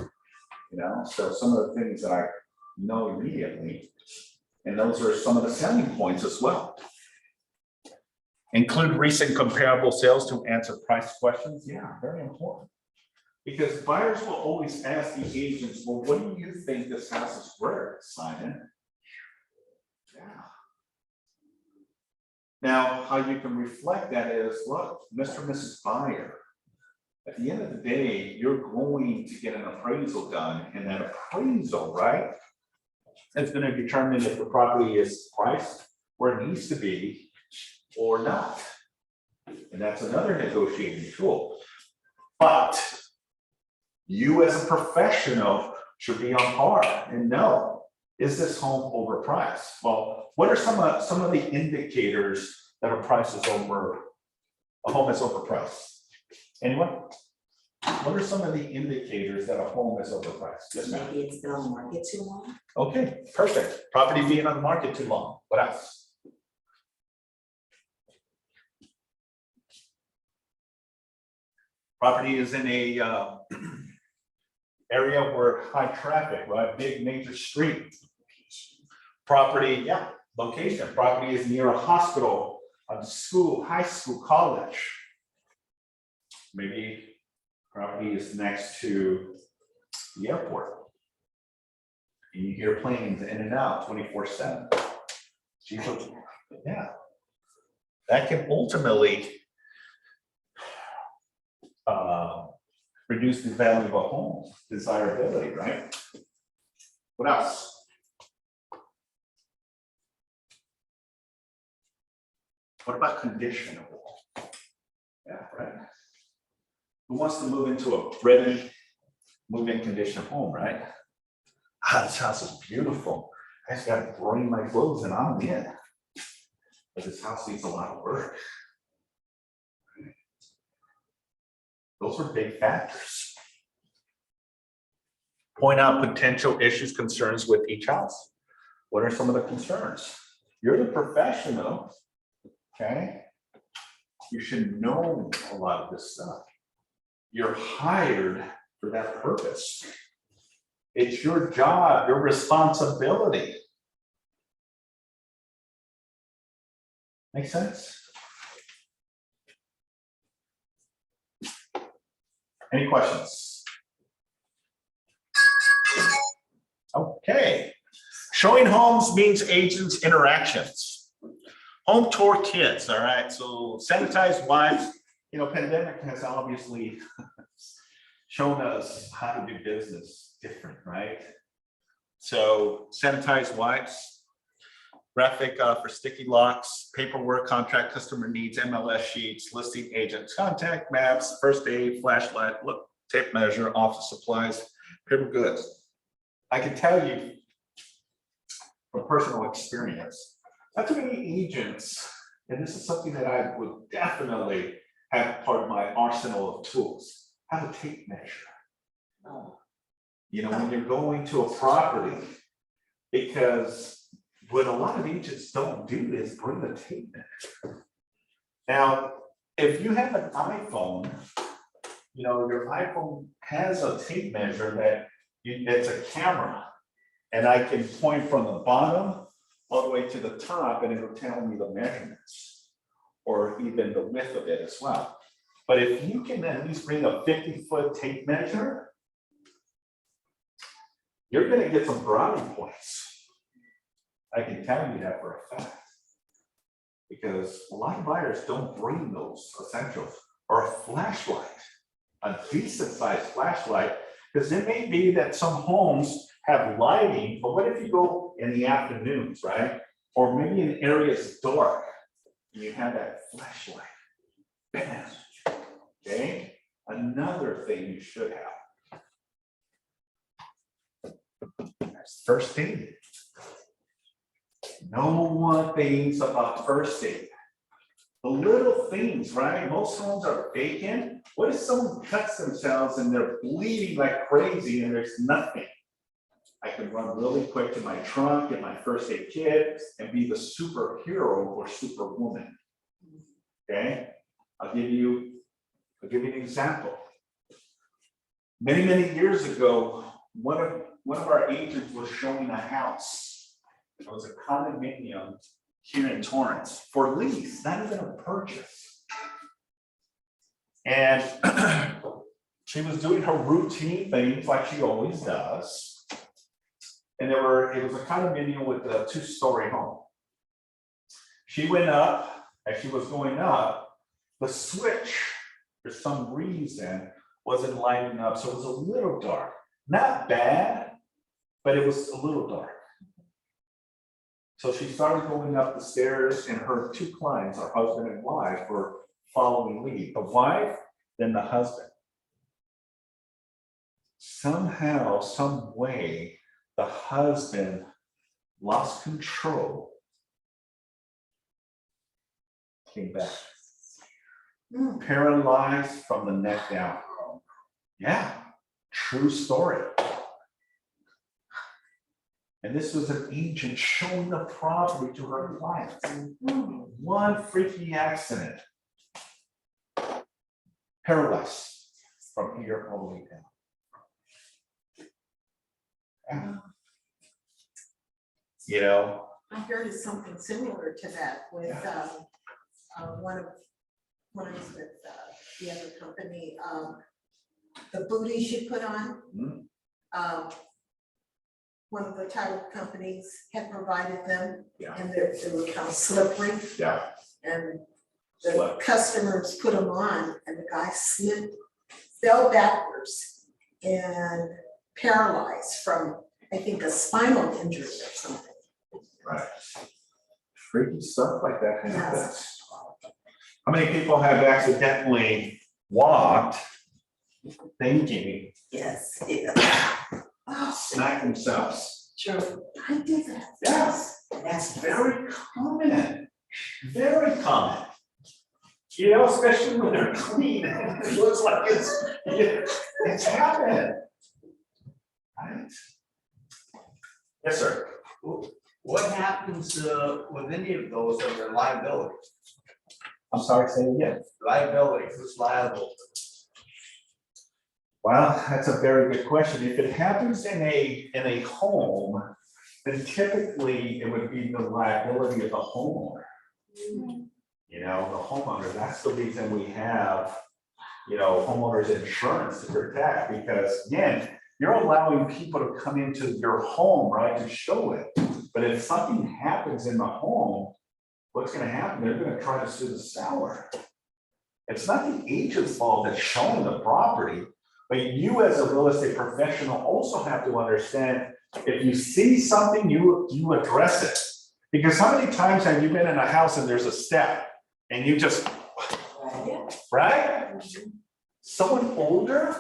You know, so some of the things that I know immediately, and those are some of the selling points as well. Include recent comparable sales to answer price questions. Yeah, very important. Because buyers will always ask the agents, well, what do you think this house is worth, Simon? Yeah. Now, how you can reflect that is, look, Mr. and Mrs. Buyer, at the end of the day, you're going to get an appraisal done, and that appraisal, right, is going to determine if the property is priced where it needs to be or not. And that's another negotiating tool. But you as a professional should be on par and know, is this home overpriced? Well, what are some of the indicators that a price is over, a home is overpriced? Anyone? What are some of the indicators that a home is overpriced? Yes, ma'am. Maybe it's been on the market too long. Okay, perfect. Property being on the market too long. What else? Property is in a area where high traffic, right? Big major street. Property, yeah, location. Property is near a hospital, a school, high school, college. Maybe property is next to the airport. And you hear planes in and out 24/7. Yeah. That can ultimately reduce the value of a home, desirability, right? What else? What about condition of the home? Yeah, right. Who wants to move into a ready, move-in condition home, right? Ah, this house is beautiful. I just got to bring my clothes and I'm in. but this house needs a lot of work. Those are big factors. Point out potential issues, concerns with each house. What are some of the concerns? You're the professional, okay? You should know a lot of this stuff. You're hired for that purpose. It's your job, your responsibility. Make sense? Any questions? Okay. Showing homes means agents' interactions. Home tour kits, all right, so sanitized wipes, pandemic has obviously shown us how to do business different, right? So sanitized wipes, graphic for sticky locks, paperwork, contract, customer needs, MLS sheets, listing agents, contact maps, first aid, flashlight, look, tape measure, office supplies, paper goods. I can tell you from personal experience, not too many agents, and this is something that I would definitely have part of my arsenal of tools, have a tape measure. Oh. When you're going to a property, because what a lot of agents don't do is bring the tape measure. Now, if you have an iPhone, your iPhone has a tape measure that it's a camera, and I can point from the bottom all the way to the top, and it'll tell me the measurements, or even the width of it as well. But if you can at least bring a 50-foot tape measure, you're gonna get some brownie points. I can tell you that for a fact. Because a lot of buyers don't bring those essentials, or a flashlight, a decent sized flashlight, because it may be that some homes have lighting, but what if you go in the afternoons, right? Or maybe an area is dark, and you have that flashlight. Bam. Okay, another thing you should have. First aid. No one thinks about first aid. The little things, right? Most homes are vacant. What if someone cuts themselves and they're bleeding like crazy and there's nothing? I can run really quick to my trunk, get my first aid kit, and be the superhero or superwoman. Okay? I'll give you an example. Many, many years ago, one of our agents was showing a house. It was a condominium here in Torrance for lease, not even a purchase. And she was doing her routine things like she always does. And it was a condominium with a 2-story home. She went up, as she was going up, the switch, for some reason, wasn't lighting up, so it was a little dark. Not bad, but it was a little dark. So she started going up the stairs, and her 2 clients, her husband and wife, were following lead. The wife, then the husband. Somehow, some way, the husband lost control, came back. Paralyzed from the neck down. Yeah, true story. And this was an agent showing the property to her clients. One freaky accident. Paralyzed from here all the way down. Yeah. I heard something similar to that with one of with the other company, the booties you put on. One of the title companies had provided them, Yeah. and they were kind of slippery, Yeah. and the customers put them on, and the guy slipped, fell backwards, and paralyzed from, I think, a spinal injury or something. Right. Freaky stuff like that happens. How many people have accidentally walked thinking, Yes. smack themselves? True. I did that. Yes, that's very common. Very common. You know, especially when they're clean, it looks like it's happened. Right? Yes, sir. What happens with any of those under liability? I'm sorry, say it again. Liability, who's liable? Well, that's a very good question. If it happens in a home, then typically it would be the liability of the homeowner. You know, the homeowner, that's the reason we have, you know, homeowners insurance to protect, because again, you're allowing people to come into your home, right, to show it. But if something happens in the home, what's gonna happen? They're gonna try to sue the seller. It's not the agent's fault that's showing the property, but you as a real estate professional also have to understand, if you see something, you address it. Because how many times have you been in a house and there's a step and you just, right? Someone older?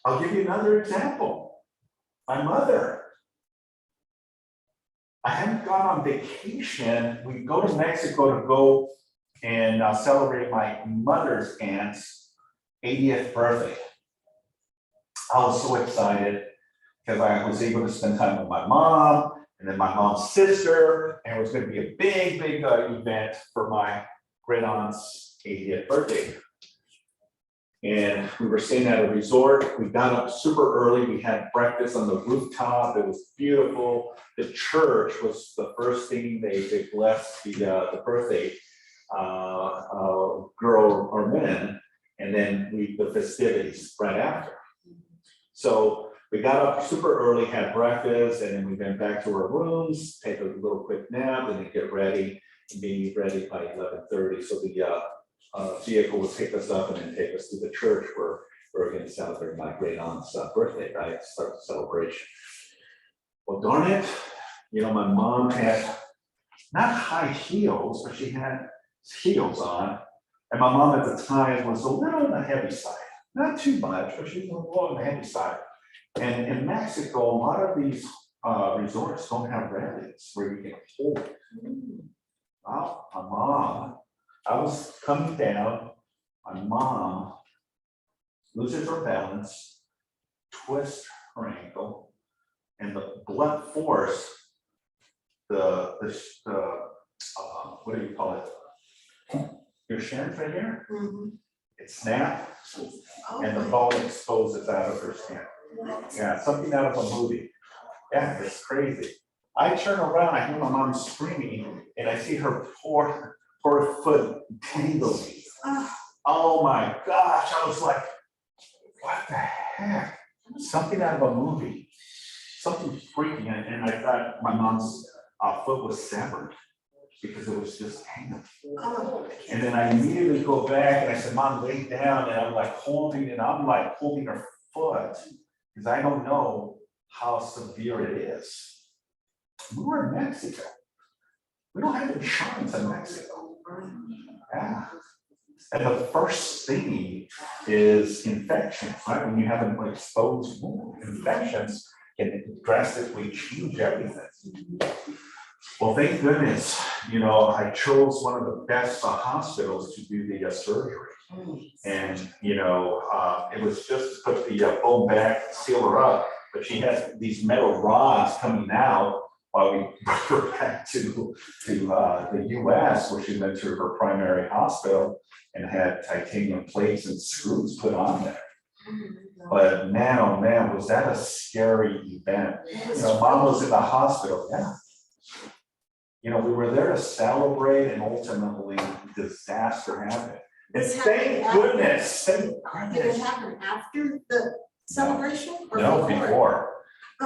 I'll give you another example. My mother. I hadn't gone on vacation. We go to Mexico to go and celebrate my mother's aunt's 80th birthday. I was so excited because I was able to spend time with my mom and then my mom's sister, and it was going to be a big event for my great aunt's 80th birthday. And we were staying at a resort. We got up super early. We had breakfast on the rooftop. It was beautiful. The church was the first thing they blessed the birthday girl or men, and then the festivities right after. So we got up super early, had breakfast, and then we went back to our rooms, take a little quick nap, and then get ready and be ready by 11:30. So the vehicle would pick us up and then take us to the church where we're going to celebrate my great aunt's birthday, right? Start the celebration. Well, darn it, you know, my mom had not high heels, but she had heels on. And my mom at the time was a little on the heavy side, not too much, but she was a little on the heavy side. And in Mexico, a lot of these resorts don't have railings where you can hold it. Wow, my mom, I was coming down, my mom loses her balance, twists her ankle, and the blunt force, what do you call it? Your shan's right here, it snapped, and the bone exposes out of her skin. Yeah, something out of a movie. Yeah, it's crazy. I turn around, I hear my mom screaming, and I see her poor foot tingling. Oh my gosh, I was like, what the heck? Something out of a movie. Something freaky, and I thought my mom's foot was severed because it was just hanging. And then I immediately go back and I said, Mom, lay down, and I'm like holding her foot because I don't know how severe it is. We were in Mexico. We don't have insurance in Mexico. Yeah. And the first thing is infections, right? When you have an exposed wound, infections can drastically change everything. Well, thank goodness, you know, I chose one of the best hospitals to do the surgery. And, you know, it was just to put the bone back, seal her up, but she had these metal rods coming out while we brought her back to the US, where she went to her primary hospital and had titanium plates and screws put on there. But man, oh man, was that a scary event. You know, Mom was in the hospital, yeah. You know, we were there to celebrate, and ultimately disaster happened. And thank goodness, thank Did it goodness. happen after the celebration or No, before?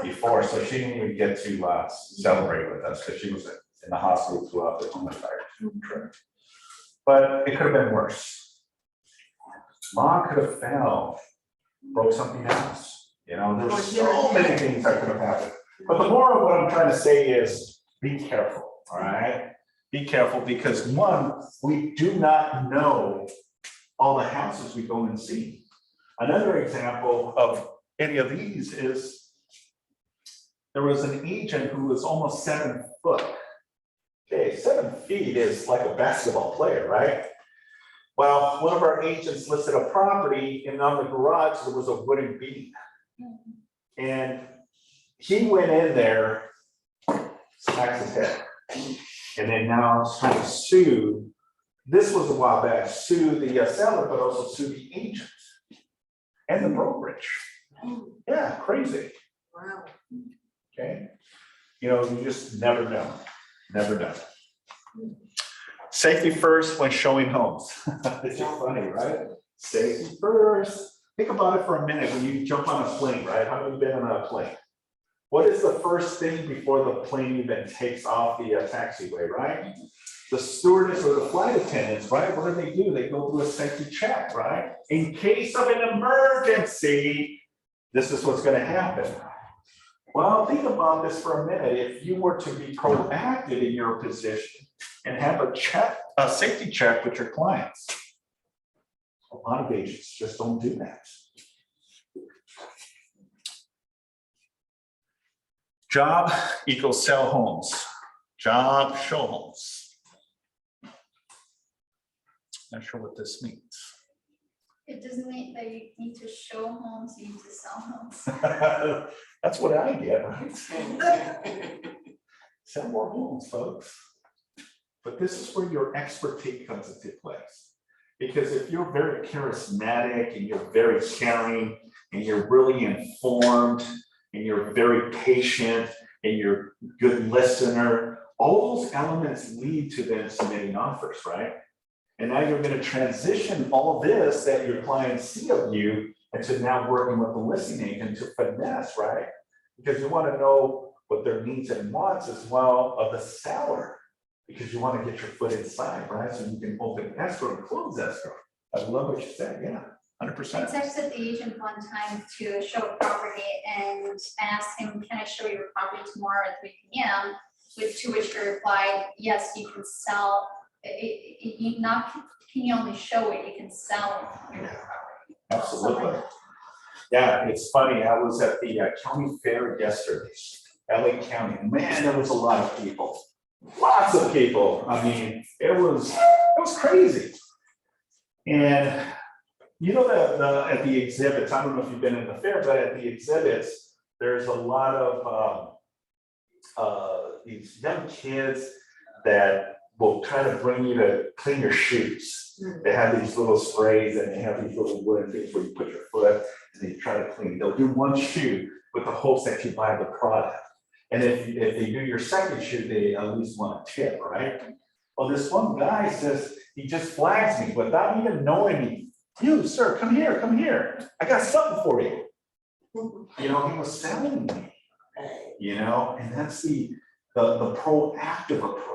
before, so she didn't even get to celebrate with us because she was in the hospital throughout the whole entire trip. But it could have been worse. Mom could have fell, broke something else. You know, there's so many things that could have happened. But the moral of what I'm trying to say is be careful, all right? Be careful, because one, we do not know all the houses we go and see. Another example of any of these is there was an agent who was almost 7 foot. Okay, okay, 7 feet is like a basketball player, right? Well, one of our agents listed a property and on the garage, there was a wooden beam. And he went in there, smacks his head. And then now he's trying to sue, this was a while back, sue the seller, but also sue the agent and the brokerage. Yeah, crazy, Wow. okay? You know, you just never know, never know. Safety first when showing homes. It's just funny, right? Safety first. Think about it for a minute when you jump on a plane, right? How many been on a plane? What is the first thing before the plane even takes off the taxiway, right? The stewardess or the flight attendants, right? What do? They go through a safety check, right? In case of an emergency, this is what's gonna happen. Well, think about this for a minute. If you were to be proactive in your position and have a safety check with your clients. A lot of agents just don't do that. Job equals sell homes. Job, show homes. Not sure what this means. It doesn't mean that you need to show homes, you need to sell homes. That's what I get, right? Sell more homes, folks. But this is where your expertise comes into place. Because if you're very charismatic and you're very caring and you're really informed and you're very patient and you're a good listener, all those elements lead to then submitting offers, right? And now you're going to transition all this that your clients see of you into now working with the listing agent to finesse, right? Because you want to know what their needs and wants as well of the seller, because you want to get your foot inside, right? So you can open escrow and close escrow. I love what you said, yeah, 100%. I texted the agent one time to show a property and asked him, can I show your property tomorrow at 3 p.m.? To which he replied, yes, you can sell. Can you only show it, you can sell your property. Absolutely. Yeah, it's funny. I was at the county fair yesterday, LA County. Man, there was a lot of people. Lots of people. I mean, it was crazy. And you know that at the exhibits, I don't know if you've been in the fair, but at the exhibits, there's a lot of these young kids that will try to bring you to clean your shoes. They have these little sprays and they have these little wooden things where you put your foot and they try to clean. They'll do one shoe with the hopes that you buy the product. And if they do your second shoe, they at least want a tip, right? Well, this one guy says, he just flags me without even knowing me. You, sir, come here, come here. I got something for you. You know, he was selling me, you know, and that's the proactive approach.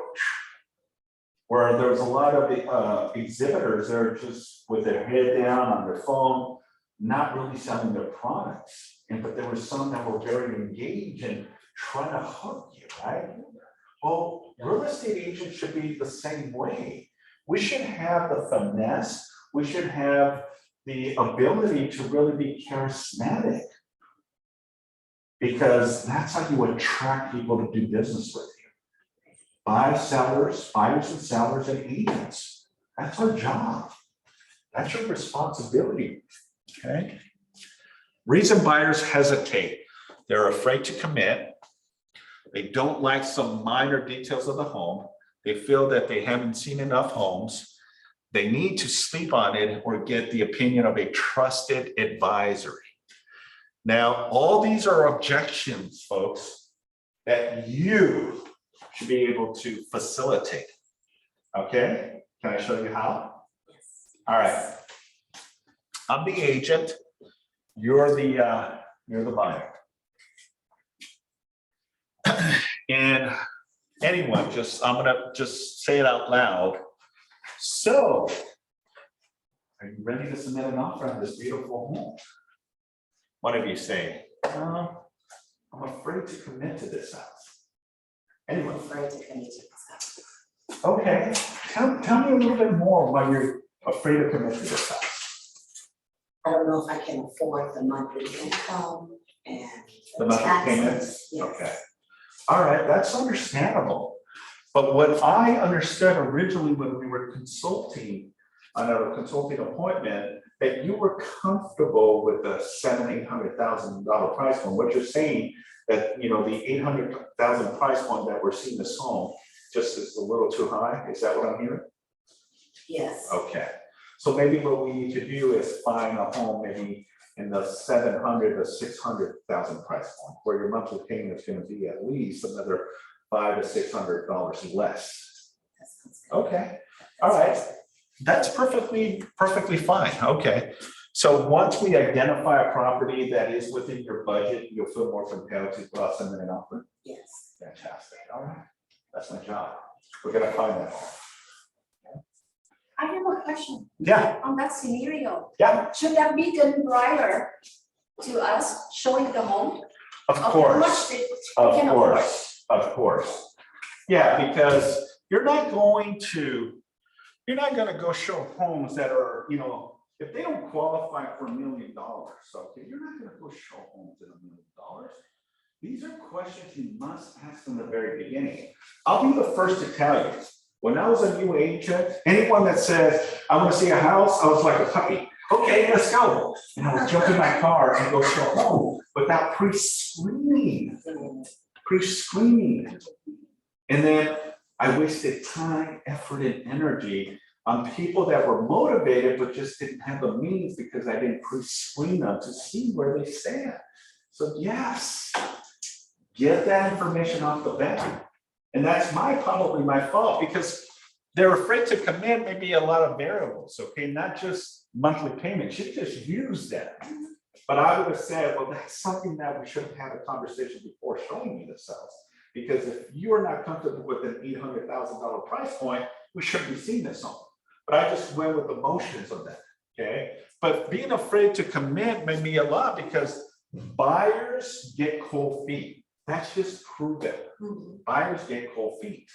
Where there's a lot of exhibitors that are just with their head down on their phone, not really selling their products. But there were some that were very engaged and trying to hook you, right? Well, real estate agents should be the same way. We should have the finesse. We should have the ability to really be charismatic. Because that's how you attract people to do business with you. Buyers and sellers and agents. That's our job. That's your responsibility, okay? Reason buyers hesitate. They're afraid to commit. They don't like some minor details of the home. They feel that they haven't seen enough homes. They need to sleep on it or get the opinion of a trusted advisory. Now, all these are objections, folks, that you should be able to facilitate. Okay, can I show you how? Yes. All right. I'm the agent. You're the buyer. And anyone, I'm gonna just say it out loud. So, are you ready to submit an offer on this beautiful home? One of you say, I'm afraid to commit to this house. Anyone? I'm afraid to commit to this. Okay, tell me a little bit more why you're afraid to commit to this house. I don't know if I can afford the monthly income and The monthly taxes. payments? Yes. Okay. All right, that's understandable. But what I understood originally when we were consulting on a consulting appointment, that you were comfortable with the $700,000-800,000 price point. What you're saying that, you know, the 800,000 price point that we're seeing this home just is a little too high. Is that what I'm hearing? Yes. Okay, so maybe what we need to do is find a home maybe in the 700 to 600,000 price point, where your monthly payment is going to be at least another $500 to $600 less. That sounds good. Okay, all right, that's perfectly fine. Okay, so once we identify a property that is within your budget, you'll feel more compelled to go out and an offer. Yes. Fantastic. All right, that's my job. We're gonna find that home. I have a question Yeah, on that scenario. yeah, Should that be done prior to us showing the home? of Of how course. much they Of can afford? course, of course. Yeah, because you're not gonna go show homes that are, you know, if they don't qualify for $1 million, okay, you're not gonna go show homes at $1 million. These are questions you must ask from the very beginning. I'll be the first to tell you, when I was a new agent, anyone that says, I wanna see a house, I was like a puppy. Okay, let's go. And I would jump in my car and go show a home without pre-screening. And then I wasted time, effort, and energy on people that were motivated but just didn't have the means because I didn't pre-screen them to see where they stand. So yes, get that information off the bat. And that's probably my fault, because they're afraid to commit maybe a lot of variables, okay, not just monthly payments, you just use that. But I would have said, well, that's something that we should have had a conversation before showing you this house. Because if you are not comfortable with an $800,000 price point, we shouldn't be seeing this home. But I just went with the motions of that, okay? But being afraid to commit made me a lot, because buyers get cold feet. That's just proven. Buyers get cold feet,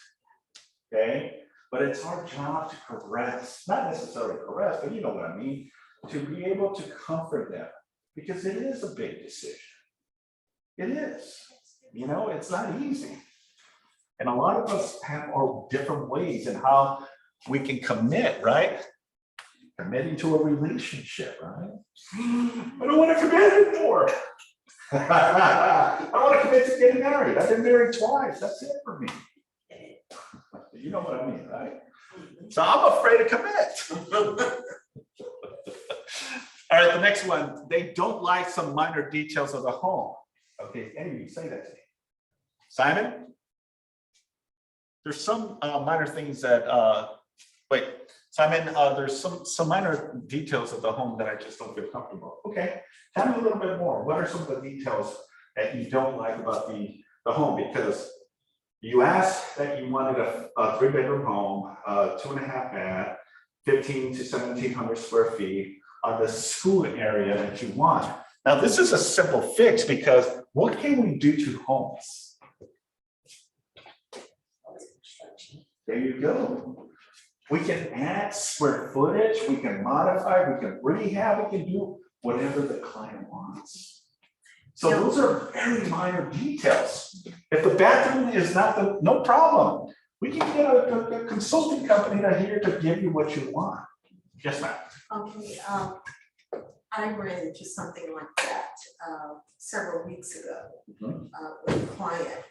okay? But it's our job to caress, not necessarily caress, but you know what I mean, to be able to comfort them, because it is a big decision. It is, you know, it's not easy. And a lot of us have our different ways in how we can commit, right? Committing to a relationship, right? I don't want to commit anymore. I want to commit to getting married. I've been married twice. That's it for me. You know what I mean, right? So I'm afraid to commit. All right, the next one. They don't like some minor details of the home. Okay, any of you say that to me. Simon? There's some minor things that, wait, Simon, there's some minor details of the home that I just don't feel comfortable. Okay, tell me a little bit more. What are some of the details that you don't like about the home? Because you asked that you wanted a 3-bedroom home, 2.5 bath, 1,500 to 1,700 square feet on the school area that you want. Now, this is a simple fix, because what can we do to homes? There you go. We can add square footage, we can modify, we can rehab, we can do whatever the client wants. So those are very minor details. If the bathroom is not no problem. We can get a consulting company that here to give you what you want. Yes, ma'am. Okay, I ran into something like that several weeks ago with a client.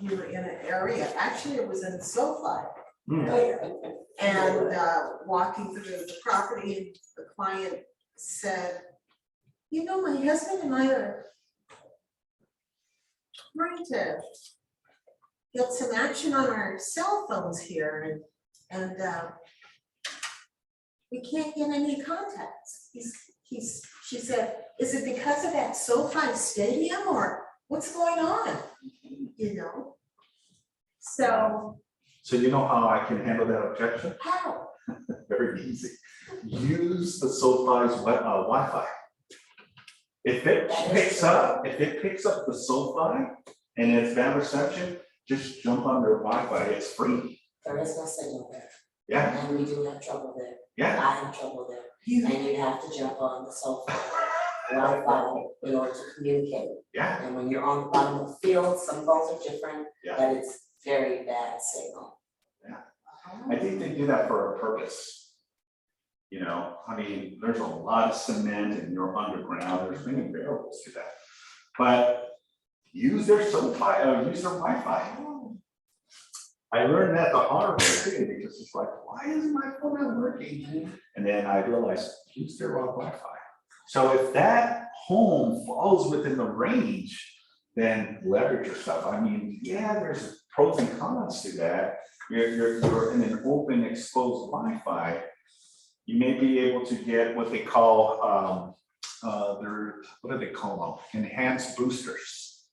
We were in an area, actually it was in SoFi. And walking through the property, and the client said, you know, my husband and I are trying to get some action on our cell phones here, and we can't get any contacts. She said, is it because of that SoFi stadium, or what's going on? You know? So you know how I can handle that objection? How? Very easy. Use the SoFi's Wi-Fi. If it picks up the SoFi and it's bad reception, just jump on their Wi-Fi. It's free. There is no signal there. Yeah, And we do have trouble there. yeah, I have trouble there. And you have to jump on the cell phone Wi-Fi in order to communicate. yeah, And when you're on the bottom of the field, some phones are different, Yeah. but it's very bad signal. I think they do that for a purpose. You know, I mean, there's a lot of cement and you're underground, there's many variables to that. But use their use their Wi-Fi. I learned that the hard way too, because it's like, why isn't my phone not working? And then I realized, use their Wi-Fi. So if that home falls within the range, then leverage yourself. I mean, yeah, there's pros and cons to that. You're in an open exposed Wi-Fi. You may be able to get what they call, what do they call them? Enhanced boosters.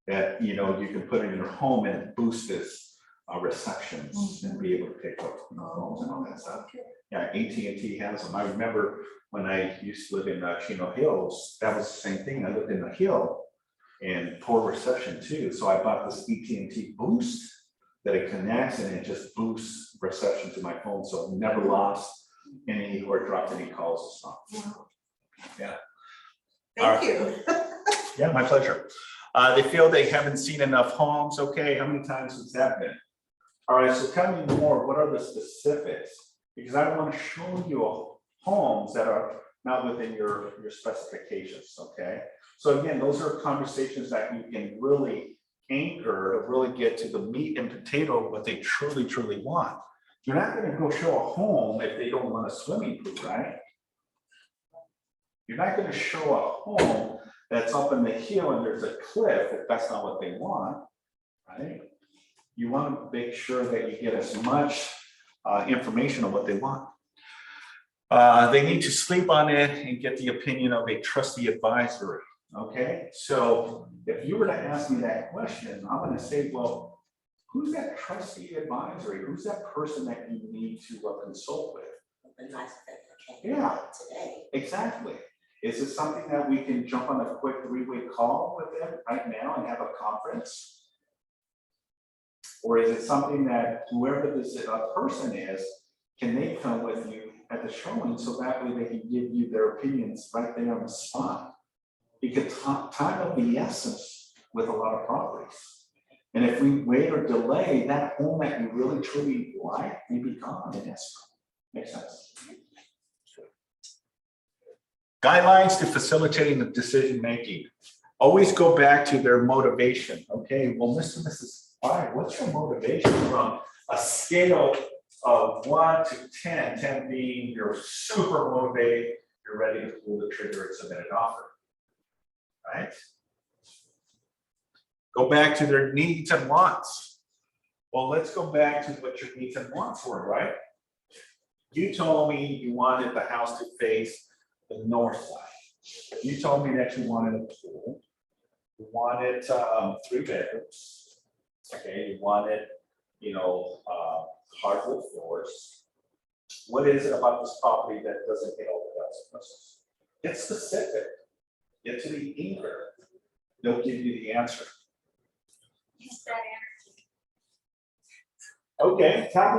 That, you know, you can put in your home and it boosts receptions and be able to pick up phones and all that stuff. Yeah, AT&T has them. I remember when I used to live in Chino Hills, that was the same thing. I lived in the hill and poor reception too. So I bought this AT&T Boost that it connects and it just boosts reception to my phone. So never lost any or dropped any calls or stuff. Yeah. Thank you. Yeah, my pleasure. They feel they haven't seen enough homes. Okay, how many times has that been? All right, so tell me more. What are the specifics? Because I want to show you homes that are not within your specifications. Okay, so again, those are conversations that you can really anchor to really get to the meat and potato of what they truly want. You're not going to go show a home if they don't want a swimming pool, right? You're not going to show a home that's up in the hill and there's a cliff if that's not what they want, right? You want to make sure that you get as much information on what they want. They need to sleep on it and get the opinion of a trustee advisory, okay? So if you were to ask me that question, I'm going to say, well, who's that trustee advisory? Who's that person that you need to consult with? But nice that you Yeah. today. Exactly. Is it something that we can jump on a quick three-way call with them right now and have a conference? Or is it something that whoever this person is, can they come with you at the showing so that way they can give you their opinions right there on the spot? Because time of the essence with a lot of properties. And if we wait or delay, that home that you really truly like may be gone in escrow. Makes sense? Guidelines to facilitating the decision-making. Always go back to their motivation. Okay, well, Mr. and Mrs. Fire, what's your motivation from a scale of 1 to 10, 10 being you're super motivated, you're ready to pull the trigger and submit an offer, right? Go back to their needs and wants. Well, let's go back to what your needs and wants were, right? You told me you wanted the house to face the north side. You told me that you wanted a pool. You wanted 3 bedrooms. Okay, you wanted, you know, hardwood floors. What is it about this property that doesn't get all the bells and whistles? Get specific. Get to the anchor. They'll give you the answer. Use that energy. Okay, tell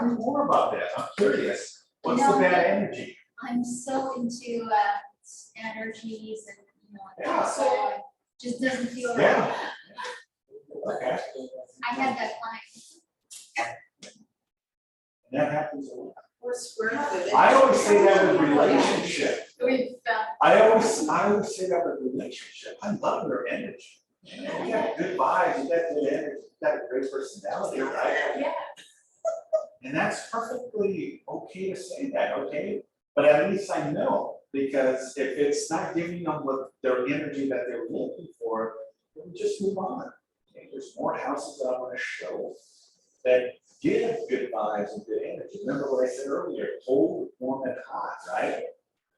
me more about that. I'm curious. What's the bad energy? I'm so into energies and, you know, Yeah. so it just doesn't feel right. Yeah. Okay. I had that client. And that happens a lot. Or square footage. I always say that with relationship. We found. I always say that with relationship. I love their energy. You know, you got good vibes, you got good energy, you got a great personality, right? Yeah. And that's perfectly okay to say that, okay? But at least I know, because if it's not giving them what their energy that they're looking for, then just move on. Okay, there's more houses that I want to show that give good vibes and good energy. Remember what I said earlier, cold, warm, and hot, right?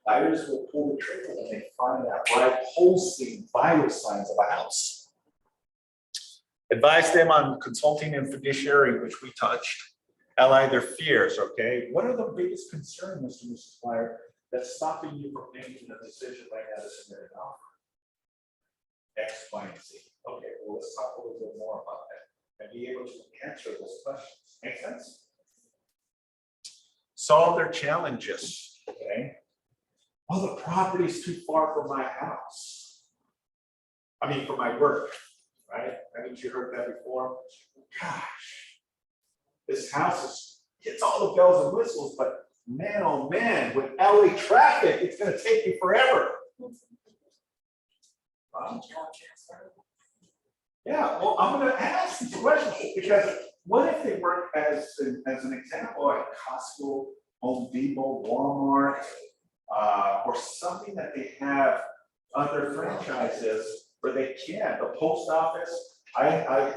Buyers will pull the trigger when they find that right pulsing vital signs of a house. Advise them on consulting and fiduciary, which we touched. Ally their fears, okay? What are the biggest concerns, Mr. and Mrs. Flyer, that's stopping you from making a decision right now to submit an offer? X, Y, and Z. Okay, well, let's talk a little bit more about that and be able to answer those questions. Make sense? Solve their challenges, okay? Well, the property is too far from my house. I mean, for my work, right? Haven't you heard that before? Gosh, this house it's all the bells and whistles, but man, oh man, with LA traffic, it's gonna take you forever. Yeah, well, I'm gonna ask these questions because what if they work as an example at Costco, Home Depot, Walmart, or something that they have other franchises where they can, the post office. I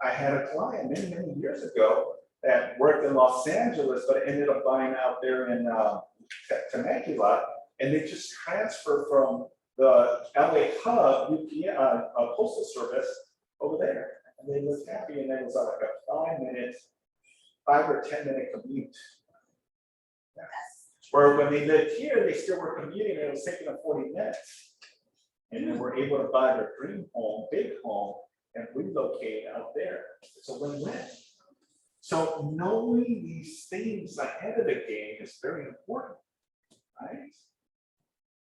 had a client many years ago that worked in Los Angeles, but ended up buying out there in Temecula, and they just transferred from the LA hub, postal service over there. And they was happy, and it was like a 5 or 10 minute commute. Yeah. Where when they lived here, they still were commuting, and it was taking them 40 minutes. And then were able to buy their dream home, big home, and relocate out there. It's a win-win. So knowing these things ahead of the game is very important, right?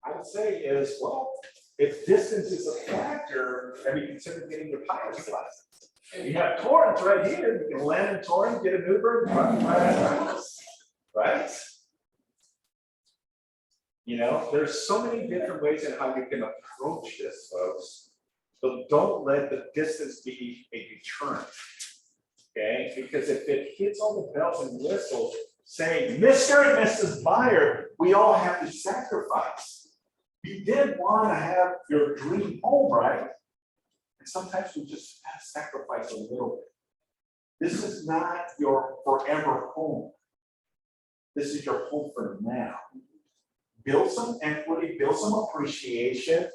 I would say is, well, if distance is a factor, have you considered getting your pilot's license? You have Torrance right here, you can land in Torrance, get an Uber, and run right out of the house, right? You know, there's so many different ways in how you can approach this, folks. But don't let the distance be a deterrent. Okay, because if it hits all the bells and whistles, saying, Mr. and Mrs. Buyer, we all have to sacrifice. You did want to have your dream home, right? And sometimes we just have to sacrifice a little bit. This is not your forever home. This is your home for now. Build some equity, build some appreciation,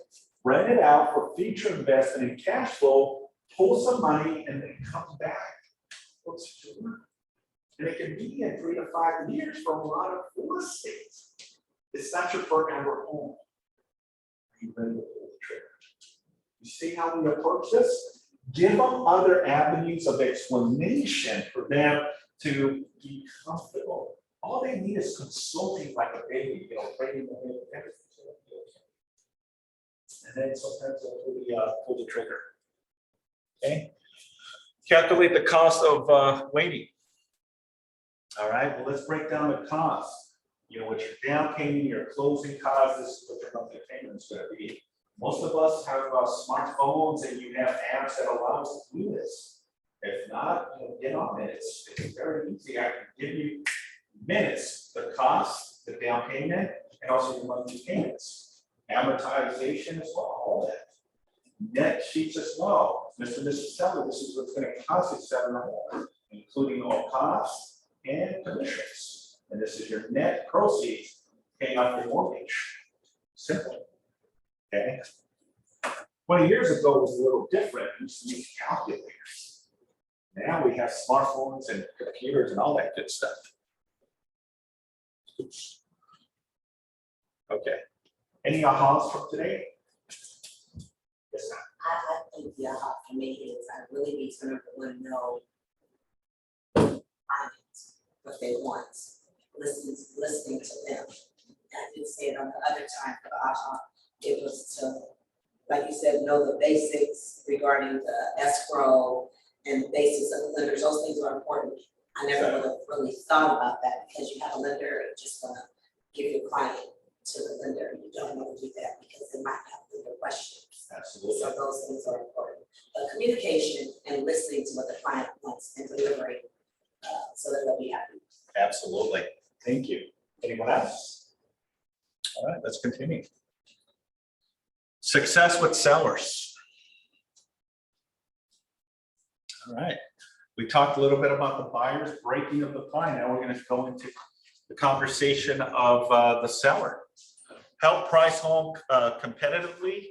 rent it out for future investment in cash flow, pull some money, and then come back. What's to learn? And it can be in 3 to 5 years for a lot of real estate. It's not your forever home. Are you ready to pull the trigger? You see how we approach this? Give them other avenues of explanation for them to be comfortable. All they need is consulting like a baby, bringing them in, everything. And then sometimes they'll pull the trigger. Okay. Calculate the cost of waiting. All right, well, let's break down the cost. You know, what your down payment, your closing costs, this is what your monthly payment is going to be. Most of us have smartphones, and you have apps that allow us to do this. If not, get on it. It's very easy. I can give you minutes, the cost, the down payment, and also your monthly payments. Amortization as well, all that. Net sheets as well. Mr. and Mrs. Seller, this is what's going to cost you $700, including all costs and commissions. And this is your net proceeds paying off your mortgage. Simple. Okay. 20 years ago was a little different. We used to use calculators. Now we have smartphones and computers and all that good stuff. Oops. Okay. Any ahas from today? Yes, ma'am. I think the aha for me is I really need to number one know what they want, listening to them. I did say it on the other time for the aha. It was to, like you said, know the basics regarding the escrow and the basics of the lenders. Those things are important. I never would have really thought about that because you have a lender just gonna give your client to the lender. You don't want to do that because they might have lender questions. Absolutely. So those things are important. But communication and listening to what the client wants and delivering so that they'll be happy. Absolutely. Thank you. Anyone else? All right, let's continue. Success with sellers. All right. We talked a little bit about the buyer's breaking of the pie. Now we're going to go into the conversation of the seller. Help price home competitively.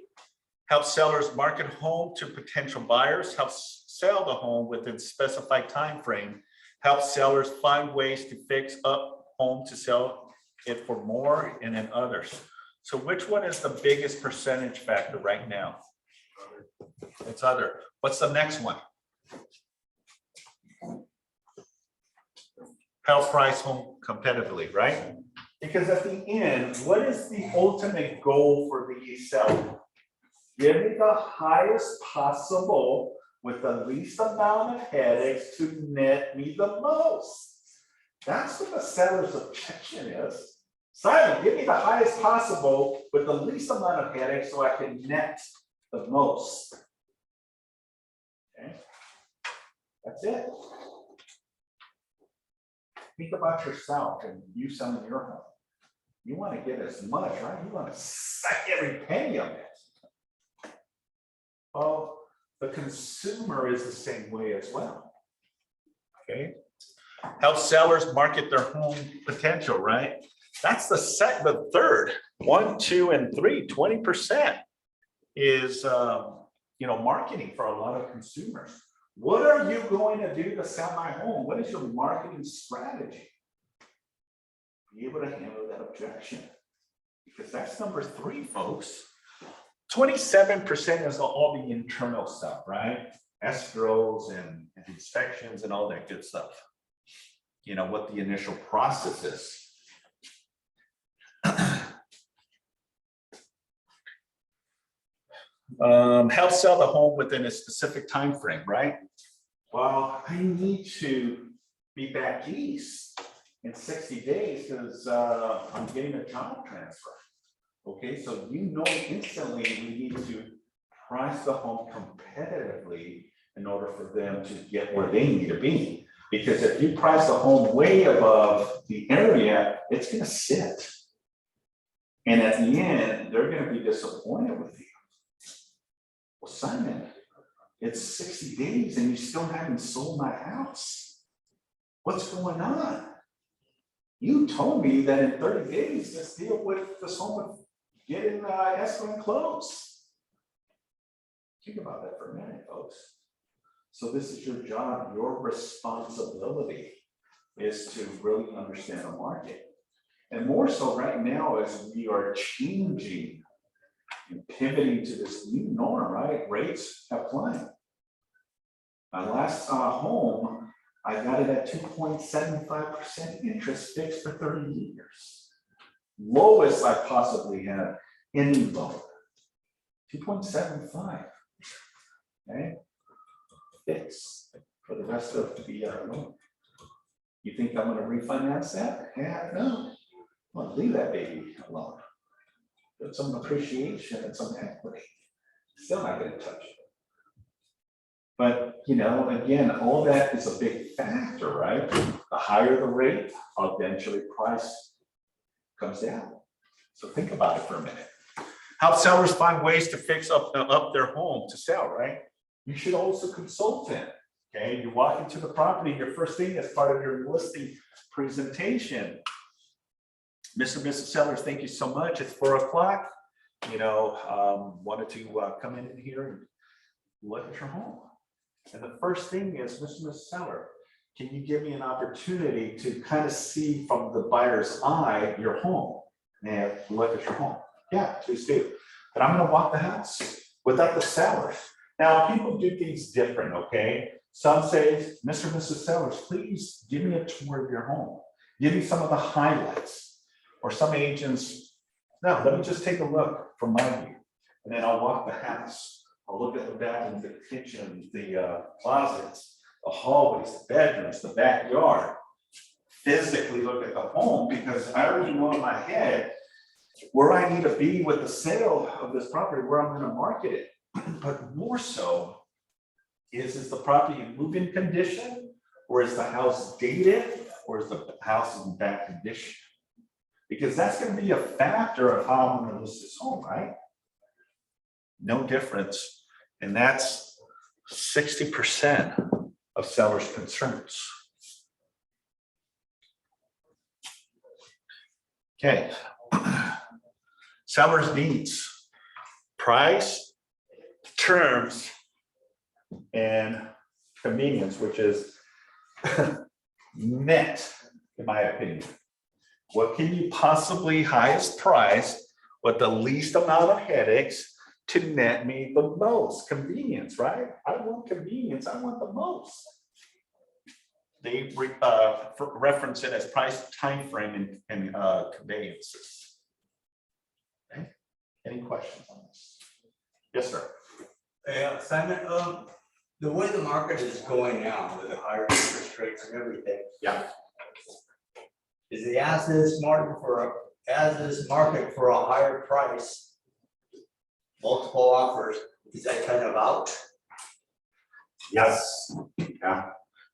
Help sellers market home to potential buyers. Help sell the home within specified time frame. Help sellers find ways to fix up home to sell it for more, and then others. So which one is the biggest percentage factor right now? It's other. What's the next one? Help price home competitively, right? Because at the end, what is the ultimate goal for the seller? Give me the highest possible with the least amount of headaches to net me the most. That's what the seller's objection is. Simon, give me the highest possible with the least amount of headaches so I can net the most. Okay, that's it. Think about yourself and you selling your home. You want to get as much, right? You want to suck every penny of it. Well, the consumer is the same way as well. Okay. Help sellers market their home potential, right? That's the third, 1, 2, and 3, 20% is, marketing for a lot of consumers. What are you going to do to sell my home? What is your marketing strategy? Be able to handle that objection. Because that's number 3, folks. 27% is all the internal stuff, right? Escrows and inspections and all that good stuff. You know, what the initial process is. Help sell the home within a specific time frame, right? Well, I need to be back east in 60 days because I'm getting a job transfer. Okay, so instantly we need to price the home competitively in order for them to get where they need to be. Because if you price the home way above the area, it's going to sit. And at the end, they're going to be disappointed with you. Well, Simon, it's 60 days and you still haven't sold my house. What's going on? You told me that in 30 days, this deal with this home would get in escrow and close. Think about that for a minute, folks. So this is your job, your responsibility is to really understand the market. And more so right now as we are changing and pivoting to this new norm, right? Rates have climbed. My last home, I got it at 2.75% interest fixed for 30 years. Lowest I possibly had any loan. 2.75. Okay. Fixed for the rest of the loan. You think I'm going to refinance that? Yeah, no. I'm going to leave that baby alone. Get some appreciation and some equity. Still not going to touch it. But, again, all that is a big factor, right? The higher the rate, eventually price comes down. So think about it for a minute. Help sellers find ways to fix up their home to sell, right? You should also consult it. Okay, you walk into the property, your first thing as part of your listing presentation. Mr. and Mrs. Sellers, thank you so much. It's 4 o'clock. Wanted to come in here and look at your home. And the first thing is, Mr. and Mrs. Seller, can you give me an opportunity to kind of see from the buyer's eye your home and look at your home? Yeah, please do. But I'm going to walk the house without the sellers. Now, people do things different, okay? Some say, Mr. and Mrs. Sellers, please give me a tour of your home. Give me some of the highlights. Or some agents, no, let me just take a look from my view. And then I'll walk the house. I'll look at the bathrooms, the kitchen, the closets, the hallways, the bedrooms, the backyard. Physically look at the home because I already know in my head where I need to be with the sale of this property, where I'm going to market it. But more so, is the property in move-in condition, or is the house dated, or is the house in bad condition? Because that's going to be a factor of how I'm going to list this home, right? No difference. And that's 60% of sellers' concerns. Okay. Sellers' needs, price, terms, and convenience, which is net, in my opinion. What can you possibly highest price with the least amount of headaches to net me the most? Convenience, right? I want convenience. I want the most. They reference it as price, time frame, and conveyances. Okay. Any questions on this? Yes, sir. Simon, The way the market is going now with the higher interest rates and everything. Yeah. Is the as-is market for a higher price, multiple offers, is that kind of out? Yes, yeah.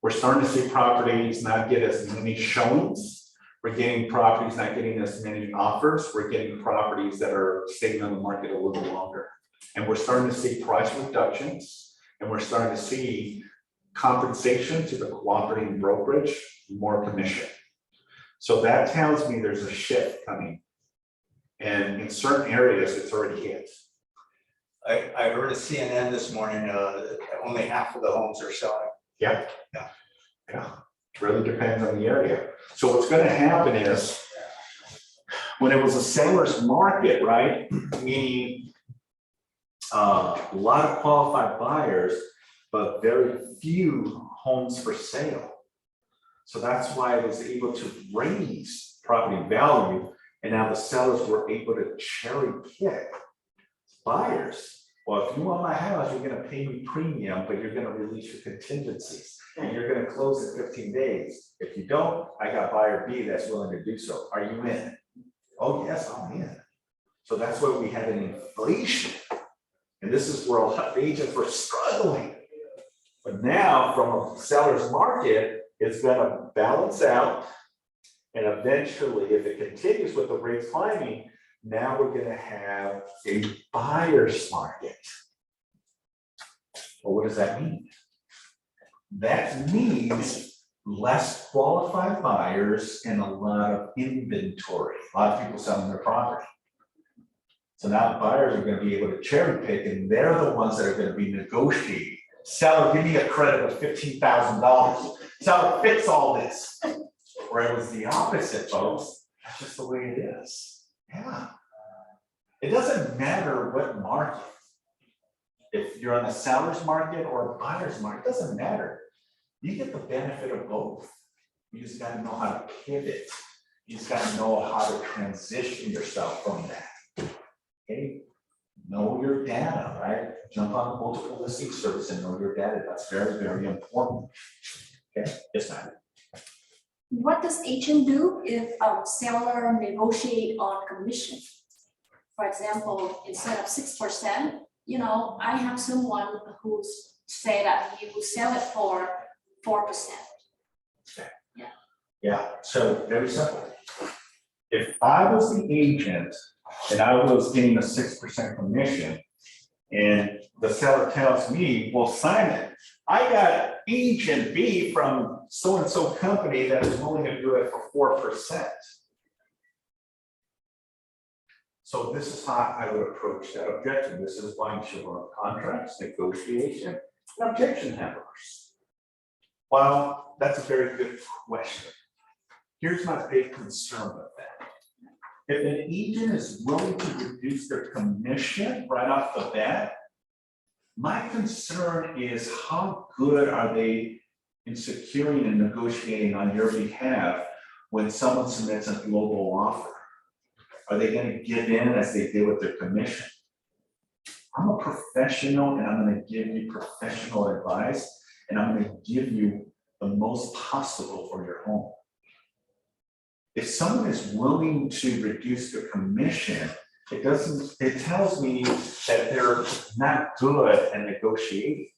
We're starting to see properties not get as many showings. We're getting properties not getting as many offers. We're getting properties that are staying on the market a little longer. And we're starting to see price reductions, and we're starting to see compensation to the cooperating brokerage, more commission. So that tells me there's a shift coming. And in certain areas, it's already hit. I heard a CNN this morning, only half of the homes are selling. Yeah. Really depends on the area. So what's gonna happen is, when it was a seller's market, right, meaning a lot of qualified buyers, but very few homes for sale. So that's why I was able to raise property value, and now the sellers were able to cherry pick buyers. Well, if you want my house, you're gonna pay me premium, but you're gonna release your contingencies, and you're gonna close in 15 days. If you don't, I got buyer B that's willing to do so. Are you in? Oh, yes, I'm in. So that's why we had an inflation. And this is where a lot of agents were struggling. But now, from a seller's market, it's gonna balance out. And eventually, if it continues with the rates climbing, now we're gonna have a buyer's market. Well, what does that mean? That means less qualified buyers and a lot of inventory, a lot of people selling their property. So now buyers are gonna be able to cherry pick, and they're the ones that are gonna be negotiating. Seller, give me a credit of $15,000. Seller, fix all this. Where it was the opposite, folks. That's just the way it is. Yeah. It doesn't matter what market. If you're on the seller's market or a buyer's market, it doesn't matter. You get the benefit of both. You just gotta know how to pivot. You just gotta know how to transition yourself from that. Okay? Know your data, right? Jump on the multiple listing service and know your data. That's very, very important. Okay, yes, ma'am. What does agent do if a seller negotiate on commission? For example, instead of 6%, I have someone who's say that he will sell it for 4%. Yeah, so very simple. If I was the agent and I was getting a 6% commission, and the seller tells me, well, Simon, I got agent B from so-and-so company that is willing to do it for 4%. So this is how I would approach that objection. This is why you run contracts, negotiation, and objection handlers. Well, that's a very good question. Here's my big concern with that. If an agent is willing to reduce their commission right off the bat, my concern is how good are they in securing and negotiating on your behalf when someone submits a global offer? Are they going to give in as they did with their commission? I'm a professional, and I'm going to give you professional advice, and I'm going to give you the most possible for your home. If someone is willing to reduce their commission, it tells me that they're not good at negotiating.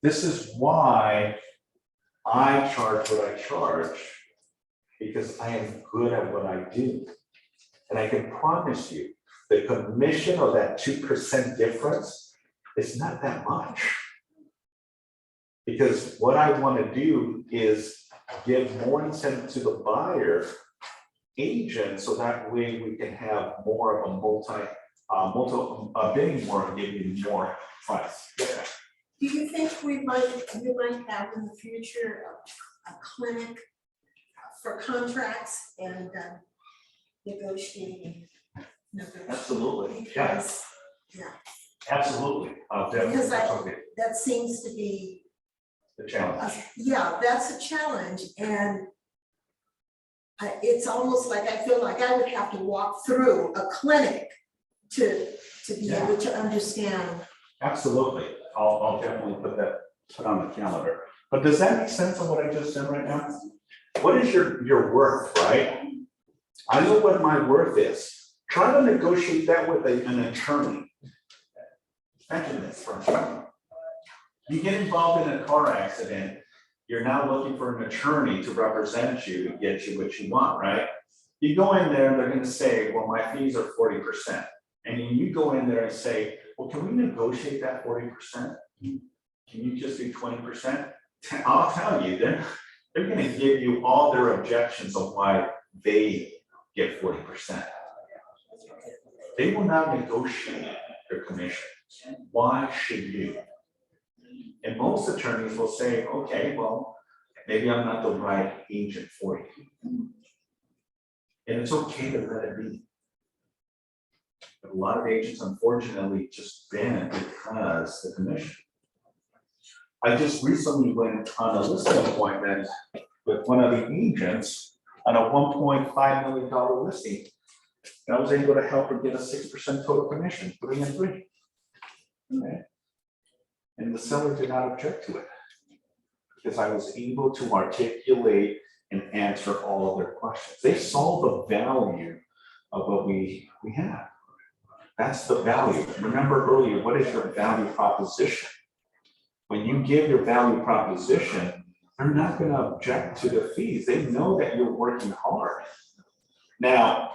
This is why I charge what I charge, because I am good at what I do. And I can promise you, the commission of that 2% difference is not that much. Because what I want to do is give more incentive to the buyer agent, so that way we can have more of a bidding war and give you more price. Yeah. Do you think we might have in the future a clinic for contracts and negotiating? Absolutely, yeah, Because, absolutely. Because Definitely that seems to be, the challenge. that's a challenge, and it's almost like I feel like I would have to walk through a clinic to be able to understand. Absolutely. I'll definitely put on the calendar. But does that make sense of what I just said right now? What is your worth, right? I know what my worth is. Try to negotiate that with an attorney. Imagine this for a second. You get involved in a car accident, you're now looking for an attorney to represent you to get you what you want, right? You go in there, they're gonna say, well, my fees are 40%. And you go in there and say, well, can we negotiate that 40%? Can you just do 20%? I'll tell you, they're gonna give you all their objections of why they get 40%. They will not negotiate their commission. Why should you? And most attorneys will say, okay, well, maybe I'm not the right agent for you. And it's okay to let it be. But a lot of agents, unfortunately, just bend because the commission. I just recently went on a listing appointment with one of the agents on a $1.5 million listing. And I was able to help her get a 6% total commission, 3 and 3. Okay. And the seller did not object to it because I was able to articulate and answer all of their questions. They saw the value of what we have. That's the value. Remember earlier, what is your value proposition? When you give your value proposition, they're not going to object to the fees. They know that you're working hard. Now,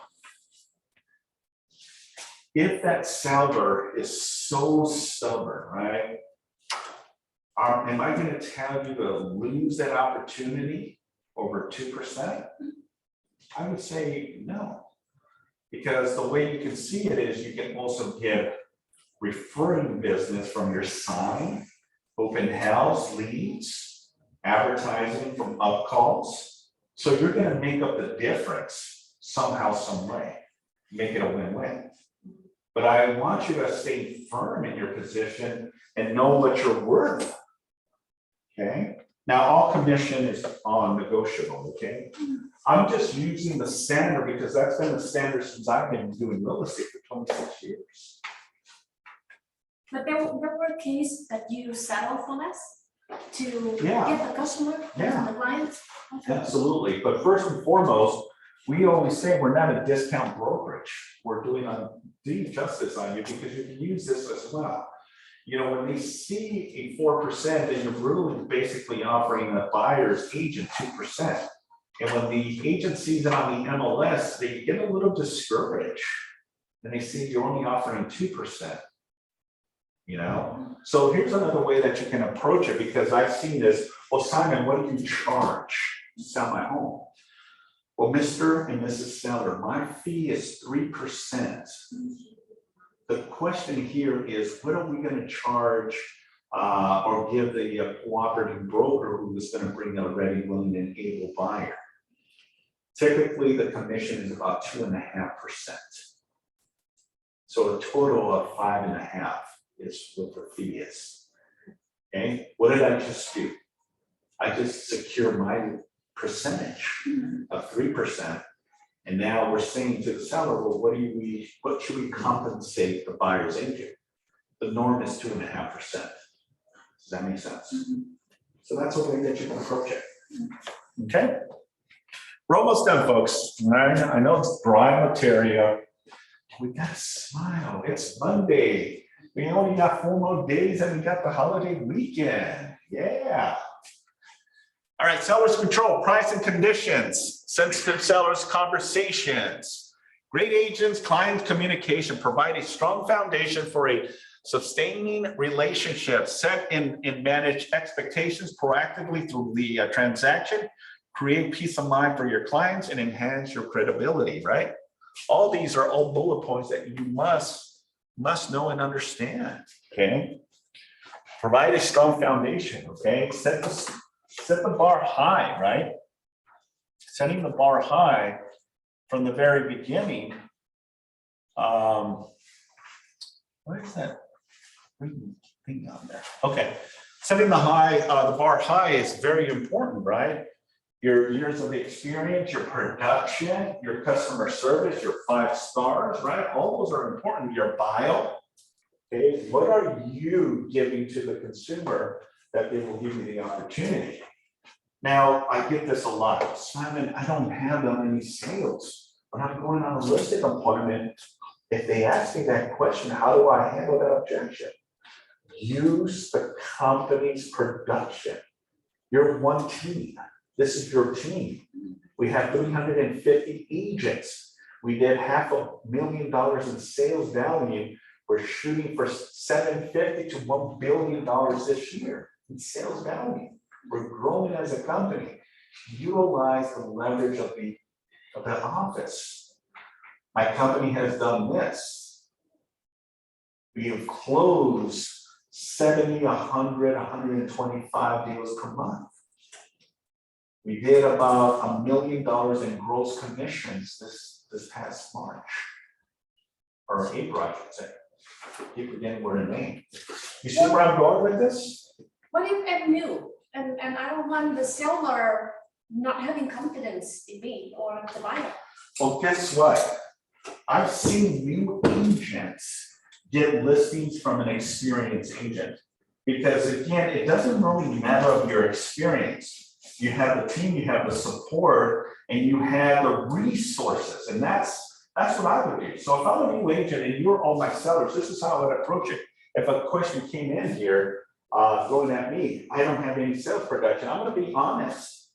if that seller is so stubborn, right? Am I going to tell you to lose that opportunity over 2%? I would say no. Because the way you can see it is you can also get referring business from your sign, open house, leads, advertising from up calls. So you're going to make up the difference somehow, some way, make it a win-win. But I want you to stay firm in your position and know what you're worth. Okay. Now, all commission is negotiable. Okay. I'm just using the standard because that's been the standard since I've been doing real estate for 26 years. But there were cases that you settle for less to Yeah. get the customer, Yeah. the client. Absolutely. But first and foremost, we always say we're not a discount brokerage. We're doing a deed justice on you because you can use this as well. You know, when they see a 4%, then you're really basically offering the buyer's agent 2%. And when the agent sees it on the MLS, they get a little discouraged. And they see you're only offering 2%. You know, so here's another way that you can approach it because I've seen this. Well, Simon, what do you charge to sell my home? Well, Mr. and Mrs. Seller, my fee is 3%. The question here is, what are we going to charge or give the cooperative broker who is going to bring a ready, willing, and able buyer? Typically, the commission is about 2.5%. So a total of 5.5% is what the fee is. Okay, what did I just do? I just secure my percentage of 3. And now we're saying to the seller, well, what should we compensate the buyer's agent? The norm is 2.5%. Does that make sense? So that's a way that you can approach it. Okay. We're almost done, folks. Right? I know it's dry material. We gotta smile. It's Monday. We only got 4 more days and we got the holiday weekend. Yeah. All right, sellers control, price and conditions, sensitive sellers conversations. Great agents, client communication provide a strong foundation for a sustaining relationship. Set and manage expectations proactively through the transaction. Create peace of mind for your clients and enhance your credibility, right? All these are all bullet points that you must know and understand, okay? Provide a strong foundation, okay? Set the bar high, right? Setting the bar high from the very beginning. What is that green thing on there? Okay, setting the bar high is very important, right? Your years of experience, your production, your customer service, your 5 stars, right? All those are important. Your bio, Okay, what are you giving to the consumer that they will give you the opportunity? Now, I get this a lot, Simon, I don't have that many sales. When I'm going on a listing appointment, if they ask me that question, how do I handle that objection? Use the company's production. You're one team. This is your team. We have 350 agents. We did $500,000 in sales value. We're shooting for $750 to $1 billion this year in sales value. We're growing as a company. Utilize the leverage of the office. My company has done this. We have closed 70, 100, 125 deals per month. We did about $1 million in gross commissions this past March. Or April, I should say. Keep forgetting where the name. You see where I'm going with this? What if I'm new and I don't want the seller not having confidence in me or the buyer? Well, guess what? I've seen new agents get listings from an experienced agent. Because again, it doesn't really matter of your experience. You have the team, you have the support, and you have the resources. And that's what I would do. So if I'm a new agent and you're all my sellers, this is how I would approach it. If a question came in here, going at me, I don't have any sales production, I'm gonna be honest.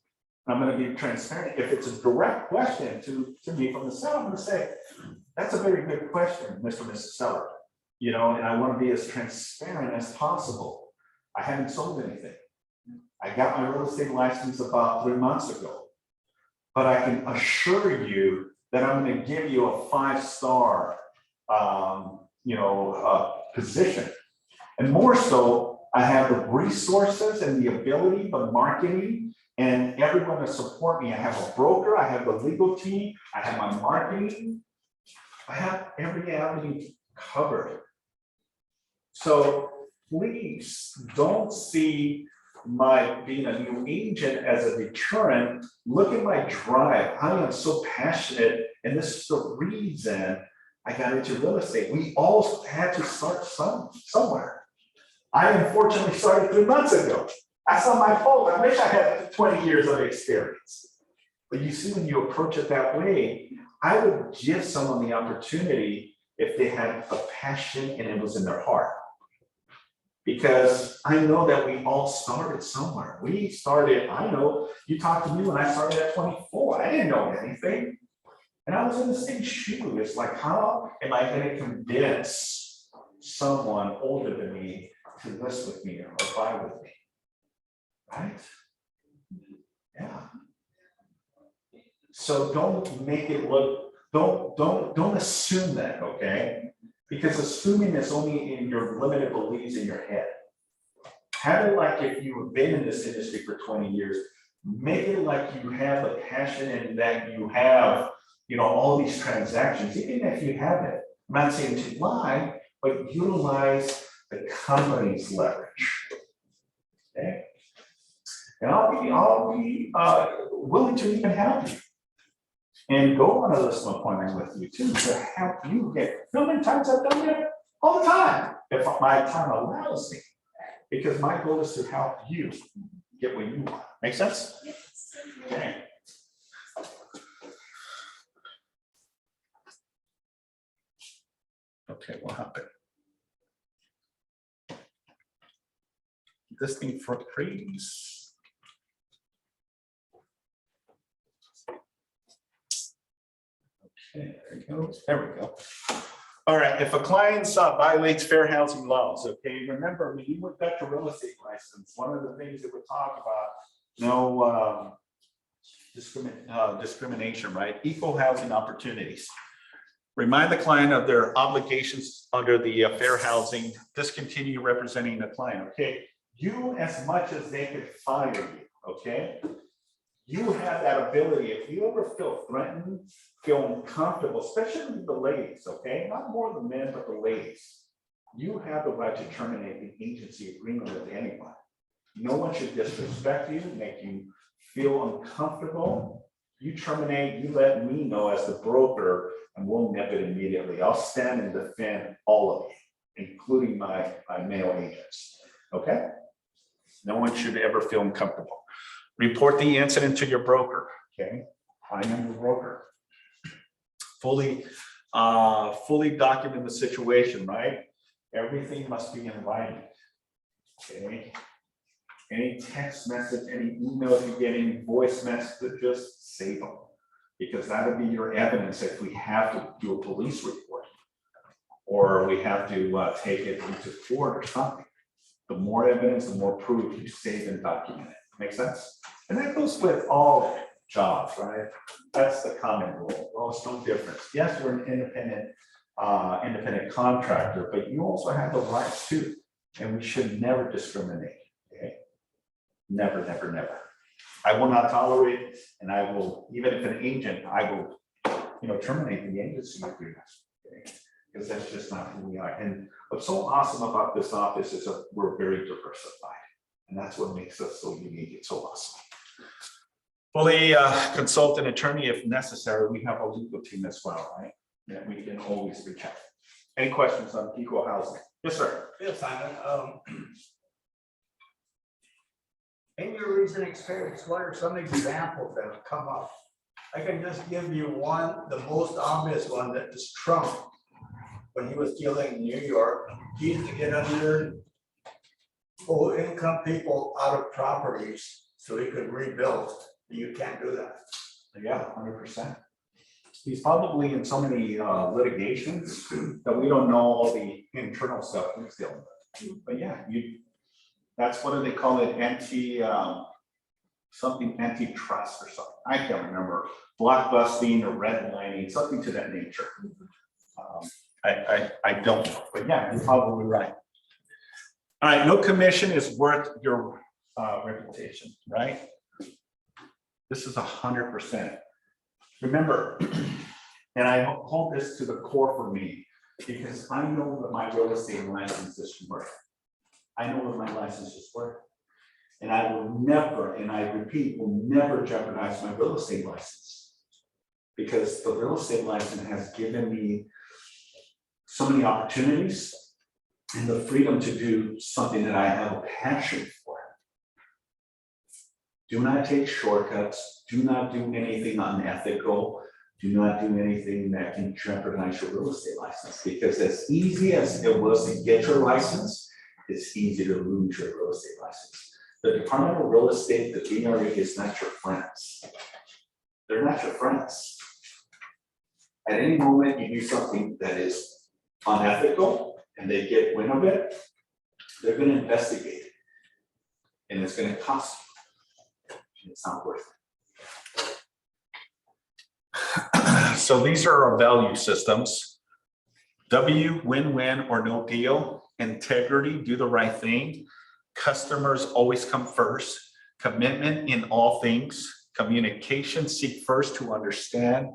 I'm gonna be transparent. If it's a direct question to me from the seller, I'm gonna say, that's a very good question, Mr. and Mrs. Seller. You know, and I wanna be as transparent as possible. I haven't sold anything. I got my real estate license about 3 months ago. But I can assure you that I'm gonna give you a 5-star, position. And more so, I have the resources and the ability, the marketing, and everyone to support me. I have a broker, I have the legal team, I have my marketing. I have every avenue covered. So please don't see my being a new agent as a deterrent. Look at my drive. I am so passionate, and this is the reason I got into real estate. We all had to start somewhere. I unfortunately started 3 months ago. That's not my fault. I wish I had 20 years of experience. But you see, when you approach it that way, I would give someone the opportunity if they had a passion and it was in their heart. Because I know that we all started somewhere. We started, I know, you talked to me when I started at 24. I didn't know anything. And I was in the same shoe. It's like, how am I going to convince someone older than me to list with me or buy with me? Right? Yeah. So don't make it look, don't assume that, okay? Because assuming is only in your limited beliefs in your head. Have it like if you've been in this industry for 20 years, make it like you have a passion and that you have, all these transactions, even if you haven't. I'm not saying to lie, but utilize the company's leverage. Okay? And I'll be willing to even help you. And go on a listing appointment with you too, to help you get, many times I've done it all the time, if my time allows me. Because my goal is to help you get what you want. Make sense? Okay. Okay, what happened? This thing for freeze. Okay, there you go. There we go. All right, if a client violates fair housing laws, okay, remember when you got your real estate license, one of the things that we talk about, no discrimination, right? Equal housing opportunities. Remind the client of their obligations under the fair housing, discontinue representing the client, okay? You, as much as they could fire you, okay? You have that ability. If you ever feel threatened, feel uncomfortable, especially the ladies, okay? Not more the men, but the ladies. You have the right to terminate the agency agreement with anyone. No one should disrespect you, make you feel uncomfortable. You terminate, you let me know as the broker, and we'll nip it immediately. I'll stand and defend all of you. including my male agents, okay? No one should ever feel uncomfortable. Report the incident to your broker, okay? I am your broker. Fully document the situation, right? Everything must be in writing, okay? Any text message, any email you get, any voice message, just save them. Because that'll be your evidence if we have to do a police report. Or we have to take it into court or something. The more evidence, the more proof you save and document it. Make sense? And that goes with all jobs, right? That's the common rule. Well, it's no difference. Yes, you're an independent contractor, but you also have the rights too. And we should never discriminate, okay? Never, never, never. I will not tolerate it, and I will, even if an agent, I will, terminate the agency agreement, okay? Because that's just not who we are. And what's so awesome about this office is that we're very diversified, and that's what makes us so unique. It's so awesome. Fully consult an attorney if necessary. We have a legal team as well, right? That we can always reach out. Any questions on equal housing? Yes, sir. Yes, Simon, in your recent experience, what are some examples that have come up? I can just give you one, the most obvious one, that is Trump. When he was dealing in New York, he used to get under low income people out of properties so he could rebuild. You can't do that. Yeah, 100%. He's probably in so many litigations that we don't know all the internal stuff he's dealing with. But yeah, that's what do they call it? Something antitrust or something. I can't remember. Blockbusting or redlining, something to that nature. I don't know, but yeah, you're probably right. All right, no commission is worth your reputation, right? This is 100%. Remember, and I hold this to the core for me, because I know that my real estate license is worth. I know what my license is worth. And I will never, and I repeat, will never jeopardize my real estate license. Because the real estate license has given me so many opportunities and the freedom to do something that I have a passion for. Do not take shortcuts. Do not do anything unethical. Do not do anything that can jeopardize your real estate license. Because as easy as it was to get your license, it's easy to lose your real estate license. The Department of Real Estate, the DRE, is not your friends. They're not your friends. At any moment you do something that is unethical and they get wind of it, they're going to investigate it. And it's going to cost you. It's not worth it. So these are our value systems. W, win-win or no deal. Integrity, do the right thing. Customers always come first. Commitment in all things. Communication, seek first to understand.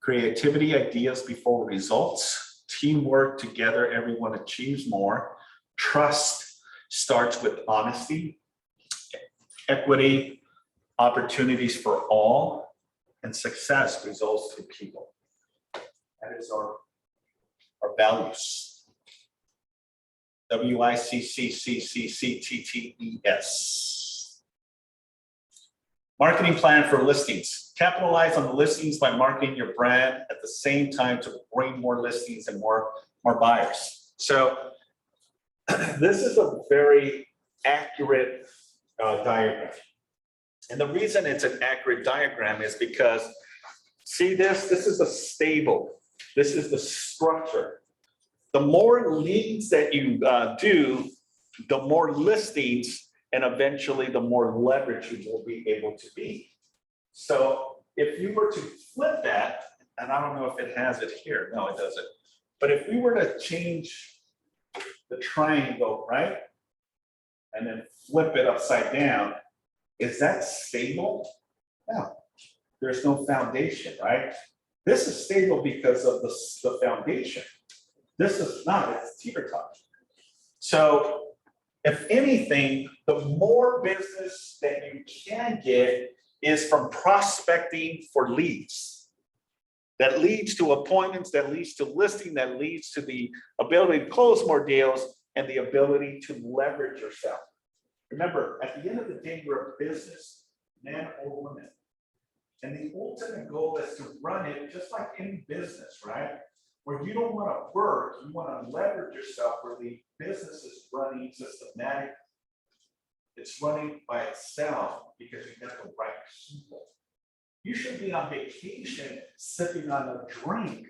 Creativity, ideas before results. Teamwork, together everyone achieves more. Trust starts with honesty. Equity, opportunities for all. And success results through people. That is our values. WICCCCCTTES. Marketing plan for listings. Capitalize on the listings by marketing your brand at the same time to bring more listings and more buyers. So this is a very accurate diagram. And the reason it's an accurate diagram is because, see this is a stable. This is the structure. The more leads that you do, the more listings, and eventually the more leverage you will be able to be. So if you were to flip that, and I don't know if it has it here, no, it doesn't. But if we were to change the triangle, right? And then flip it upside down, is that stable? No, there's no foundation, right? This is stable because of the foundation. This is not, it's teeter-totter. So if anything, the more business that you can get is from prospecting for leads. that leads to appointments, that leads to listing, that leads to the ability to close more deals and the ability to leverage yourself. Remember, at the end of the day, you're a business, man or woman. And the ultimate goal is to run it just like any business, right? Where you don't want to work, you want to leverage yourself where the business is running systematic. It's running by itself because you got the right people. You should be on vacation, sipping on a drink,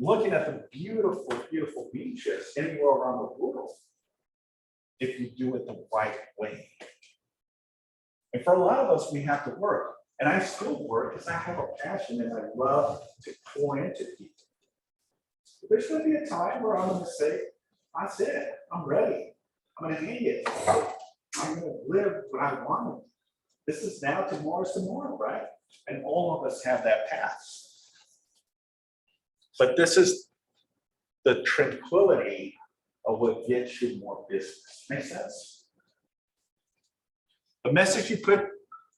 looking at the beautiful, beautiful beaches anywhere around the world, if you do it the right way. And for a lot of us, we have to work. And I still work because I have a passion and I love to pour into people. But there's going to be a time where I'm going to say, that's it, I'm ready. I'm going to hang it. I'm going to live what I want. This is now, tomorrow's tomorrow, right? And all of us have that path. But this is the tranquility of what gets you more business. Make sense? The message you put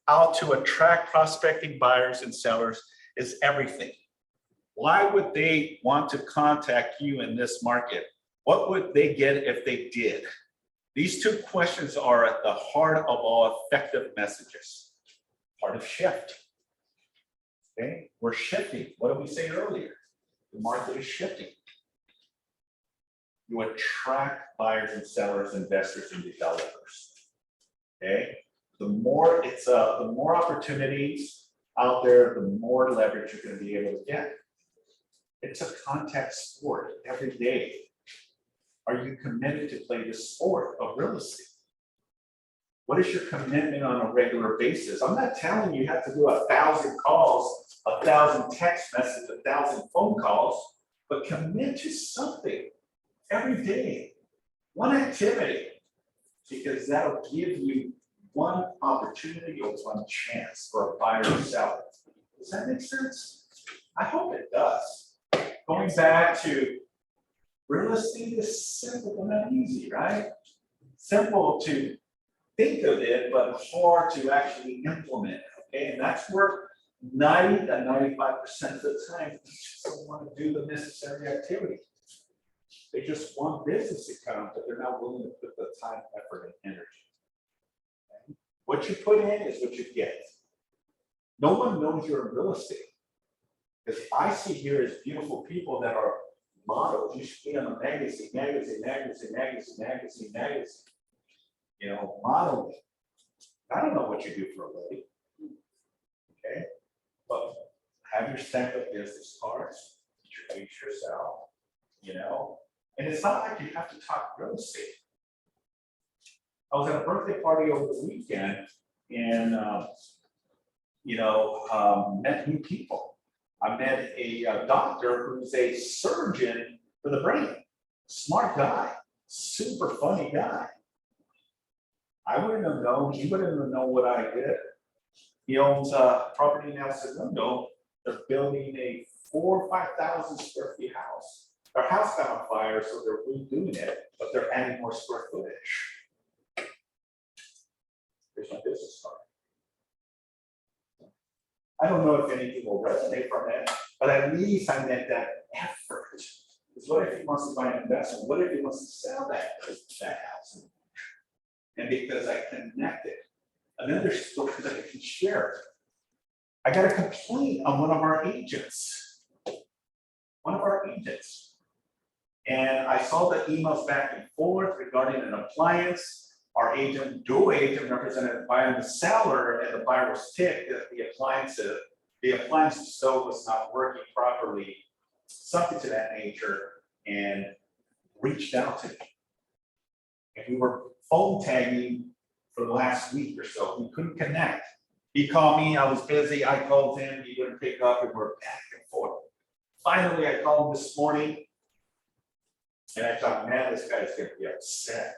out to attract prospecting buyers and sellers is everything. Why would they want to contact you in this market? What would they get if they did? These two questions are at the heart of all effective messages. Part of shift. Okay, we're shifting. What did we say earlier? The market is shifting. You attract buyers and sellers, investors and developers. Okay, the more opportunities out there, the more leverage you're going to be able to get. It's a contact sport every day. Are you committed to play the sport of real estate? What is your commitment on a regular basis? I'm not telling you have to do 1,000 calls, 1,000 text messages, 1,000 phone calls, but commit to something every day, one activity, because that'll give you one opportunity or one chance for a buyer or seller. Does that make sense? I hope it does. Going back to real estate is simple but not easy, right? Simple to think of it, but hard to actually implement, okay? And that's where 90 to 95% of the time, they just don't want to do the necessary activity. They just want business to come, but they're not willing to put the time, effort, and energy. Okay? What you put in is what you get. No one knows you're in real estate. Because I see here is beautiful people that are models. You should be on a magazine. You know, modeling. I don't know what you do for a living. Okay, but have your stack of business cards, introduce yourself, you know, and it's not like you have to talk real estate. I was at a birthday party over the weekend and, met new people. I met a doctor who's a surgeon for the brain. Smart guy, super funny guy. I wouldn't have known, he wouldn't have known what I did. He owns a property in El Segundo. They're building a 4,000 or 5,000 square feet house. Their house got on fire, so they're redoing it, but they're adding more square footage. Here's my business card. I don't know if anything will resonate from it, but at least I meant that effort. Because what if he wants to buy an investment? What if he wants to sell that house? And because I connected, another story that I can share. I got a complaint on one of our agents. And I saw the emails back and forth regarding an appliance. Our agent, dual agent, represented by the seller, and the buyer was ticked that the appliance stove was not working properly, something to that nature, and reached out to me. And we were phone tagging for the last week or so. We couldn't connect. He called me, I was busy, I called him, he wouldn't pick up, and we're back and forth. Finally, I called him this morning, and I thought, man, this guy's gonna be upset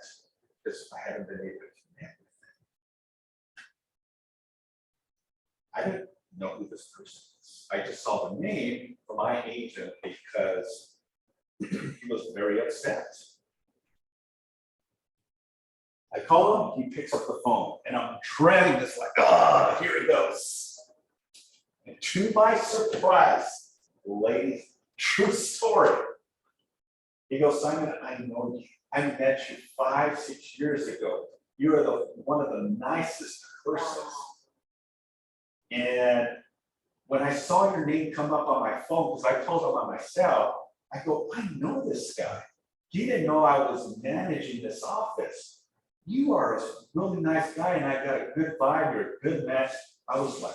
because I haven't been able to connect with him. I didn't know who this person is. I just saw the name from my agent because he was very upset. I call him, he picks up the phone, and I'm dreading this, like, here he goes. And to my surprise, lady, true story. He goes, Simon, I know you. I met you 5, 6 years ago. You are one of the nicest persons. And when I saw your name come up on my phone, because I told him on my cell, I go, I know this guy. He didn't know I was managing this office. You are a really nice guy, and I got a good vibe. You're a good match. I was like,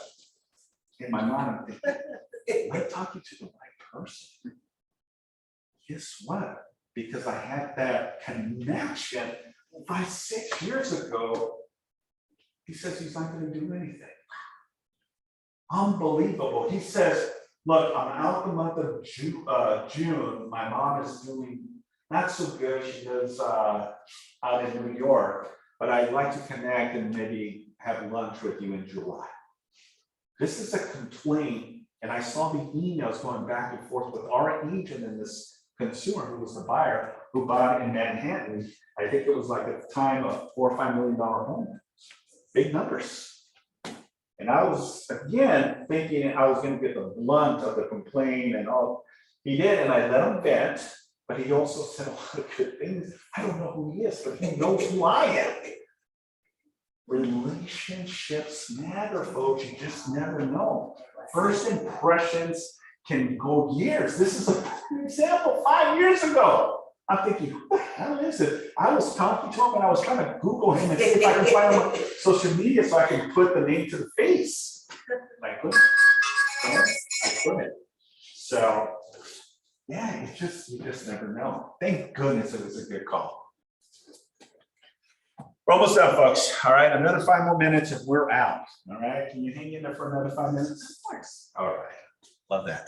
in my mind, I'm thinking, am I talking to the right person? Guess what? Because I had that connection 5, 6 years ago. He says he's not going to do anything. Unbelievable. He says, look, I'm out the month of June. My mom is doing not so good. She lives out in New York, but I'd like to connect and maybe have lunch with you in July. This is a complaint, and I saw the emails going back and forth with our agent and this consumer who was the buyer who bought in Manhattan. I think it was like at the time a $4 or $5 million home. Big numbers. And I was, again, thinking I was going to get the blunt of the complaint and all. He did, and I let him vent, but he also said a lot of good things. I don't know who he is, but he knows who I am. Relationships matter, folks. You just never know. First impressions can go years. This is an example 5 years ago. I'm thinking, who the hell is it? I was talking to him and I was trying to Google him and see if I can find him on social media so I can put the name to the face. I couldn't. I couldn't. So, yeah, you just never know. Thank goodness it was a good call. We're almost done, folks. All right, another 5 more minutes and we're out. All right, can you hang in there for another 5 minutes? Of course. All right, love that.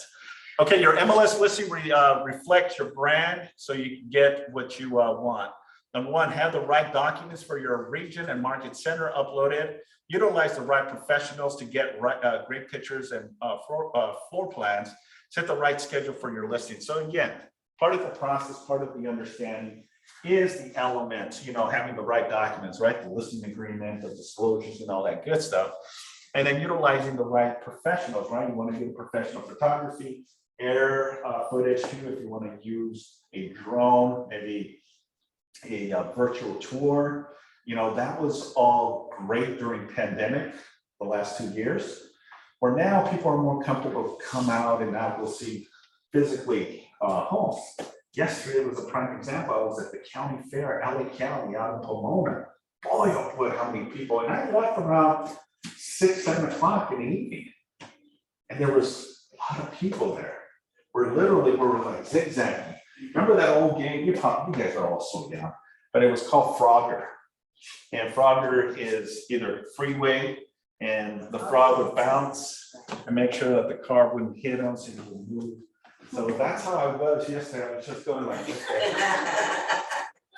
Okay, your MLS listing reflects your brand so you can get what you want. Number one, have the right documents for your region and market center uploaded. Utilize the right professionals to get great pictures and floor plans. Set the right schedule for your listing. So again, part of the process, part of the understanding is the element, having the right documents, right? The listing agreement, the disclosures and all that good stuff. And then utilizing the right professionals, right? You want to do professional photography, air footage too, if you want to use a drone, maybe a virtual tour. That was all great during pandemic, the last 2 years, where now people are more comfortable to come out and now we'll see physically homes. Yesterday was a prime example. I was at the county fair, LA County out in Pomona. Boy, oh boy, how many people. And I left around 6, 7 o'clock in the evening. And there was a lot of people there. We were like zigzagging. Remember that old game? You guys are all so young, but it was called Frogger. And Frogger is either freeway and the frog would bounce and make sure that the car wouldn't hit them so you would move. So that's how I was yesterday. I was just going like this.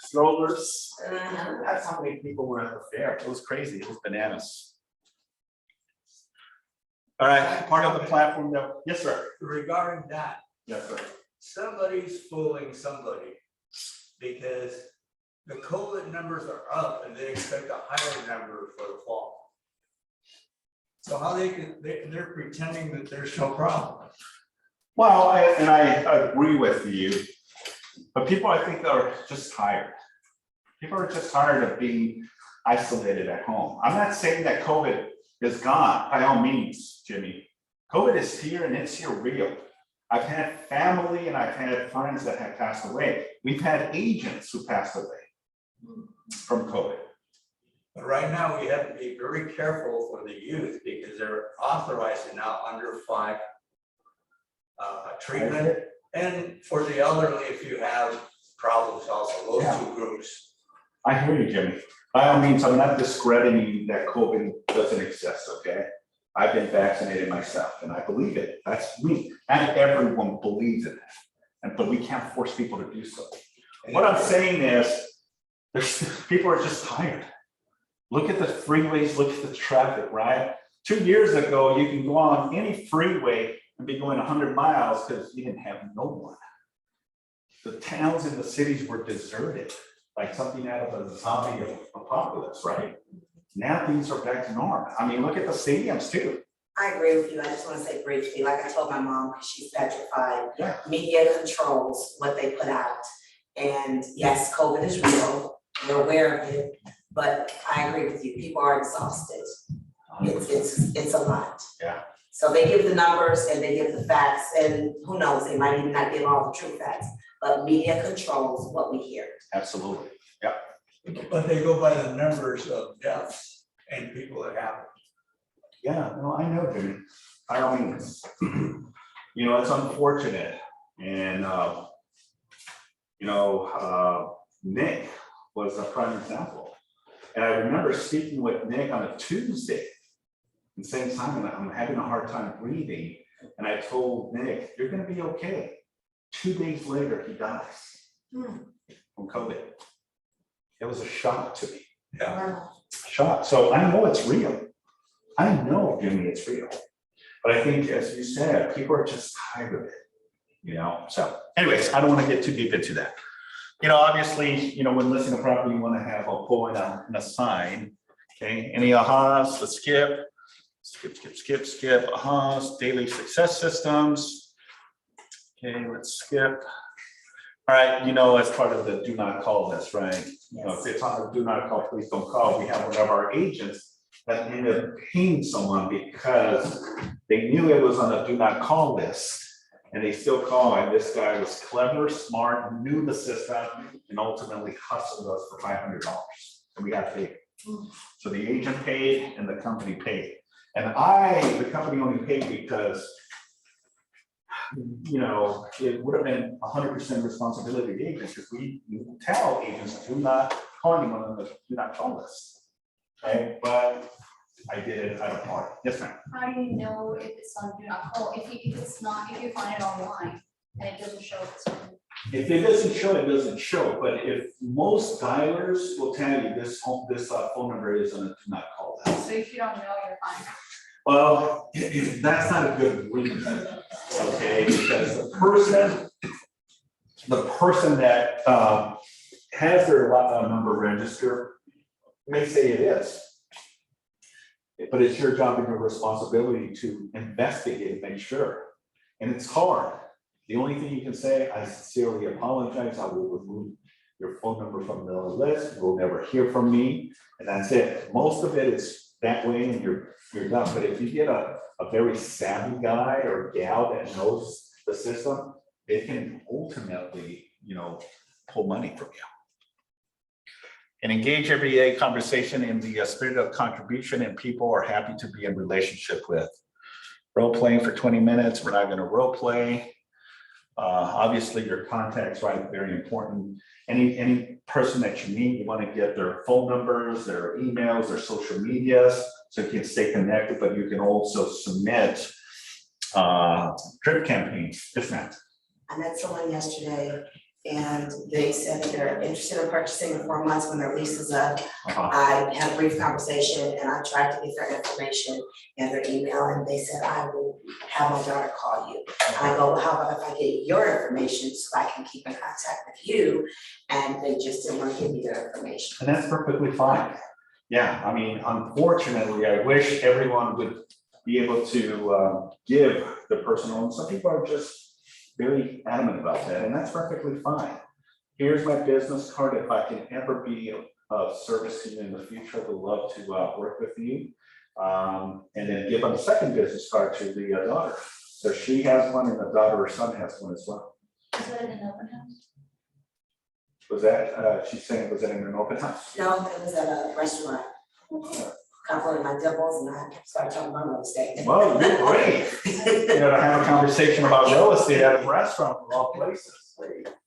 Strollers. That's how many people were at the fair. It was crazy. It was bananas. All right, part of the platform that, yes, sir. Regarding that, Yes, sir. somebody's fooling somebody because the COVID numbers are up and they expect a higher number for the fall. So how they're pretending that there's no problem. Well, I agree with you, but people I think are just tired. People are just tired of being isolated at home. I'm not saying that COVID is gone by all means, Jimmy. COVID is here and it's here real. I've had family and I've had friends that have passed away. We've had agents who passed away from COVID. But right now, we have to be very careful for the youth because they're authorizing now under 5 treatment. And for the elderly, if you have problems also, those 2 groups. I hear you, Jimmy. By all means, I'm not discrediting that COVID doesn't exist, okay? I've been vaccinated myself and I believe it. That's me. And everyone believes in it. But we can't force people to do so. What I'm saying is, people are just tired. Look at the freeways, look at the traffic, right? 2 years ago, you can go on any freeway and be going 100 miles because you didn't have no one. The towns and the cities were deserted, like something out of a zombie apocalypse, right? Now things are back to normal. I mean, look at the stadiums too. I agree with you. I just want to say briefly, like I told my mom, because she's petrified. Yeah. Media controls what they put out. And yes, COVID is real. We're aware of it, but I agree with you. People are exhausted. It's a lot. Yeah. So they give the numbers and they give the facts, and who knows, they might even not give all the true facts, but media controls what we hear. Absolutely. But they go by the numbers of deaths and people that have it. Yeah, no, I know, Jimmy. By all means. You know, it's unfortunate. And, Nick was a prime example. And I remember speaking with Nick on a Tuesday. And saying, Simon, I'm having a hard time breathing. And I told Nick, you're gonna be okay. 2 days later, he dies from COVID. It was a shock to me. Shock. So I know it's real. I know, Jimmy, it's real. But I think, as you said, people are just tired of it, you know? So anyways, I don't want to get too deep into that. You know, obviously, you know, when listing a property, you want to have a pole and a sign. Okay, any ahas, let's skip. Skip, ahas, daily success systems. Okay, let's skip. All right, you know, as part of the do not call list, right? You know, if it's on the do not call, please don't call. We have one of our agents that ended up paying someone because they knew it was on the do not call list. And they still call, and this guy was clever, smart, knew the system, and ultimately hustled us for $500. And we got paid. So the agent paid and the company paid. And the company only paid because, you know, it would have been 100% responsibility of the agents, because we tell agents, do not call anyone on the do not call list. Okay, but I did it out of heart. Yes, ma'am. How do you know if it's on do not call? If it's not, if you find it online and it doesn't show it's on. If it doesn't show, it doesn't show. But if most dialers will tell you this phone number is on a do not call list. So if you don't know, you're fine. Well, that's not a good reason, okay, because the person that has their number registered may say it is. But it's your job and your responsibility to investigate, make sure. And it's hard. The only thing you can say, I sincerely apologize, I will remove your phone number from the list, you'll never hear from me, and that's it. Most of it is that way and you're done. But if you get a very savvy guy or gal that knows the system, it can ultimately, you know, pull money from you. And engage everyday conversation in the spirit of contribution, and people are happy to be in relationship with. Role playing for 20 minutes, we're not gonna role play. Obviously your contacts, right, very important. Any person that you meet, you want to get their phone numbers, their emails, their social medias, so you can stay connected, but you can also submit drip campaigns. Yes, ma'am. I met someone yesterday and they said that they're interested in purchasing in 4 months when their lease is up. I had a brief conversation and I tried to get their information and their email, and they said, I will have my daughter call you. And I go, well, how about if I get your information so I can keep in contact with you? And they just didn't want to give me their information. And that's perfectly fine. Yeah, I mean, unfortunately, I wish everyone would be able to give the personal, and some people are just very adamant about that, and that's perfectly fine. Here's my business card. If I can ever be of service to you in the future, I would love to work with you. And then give them a second business card to the daughter. So she has one, and the daughter or son has one as well. Is that in an open house? Was that, she's saying, was that in an open house? No, it was at a restaurant. Complimented my dimples and I started talking about real estate. Well, you're great. You know, to have a conversation about real estate at a restaurant of all places.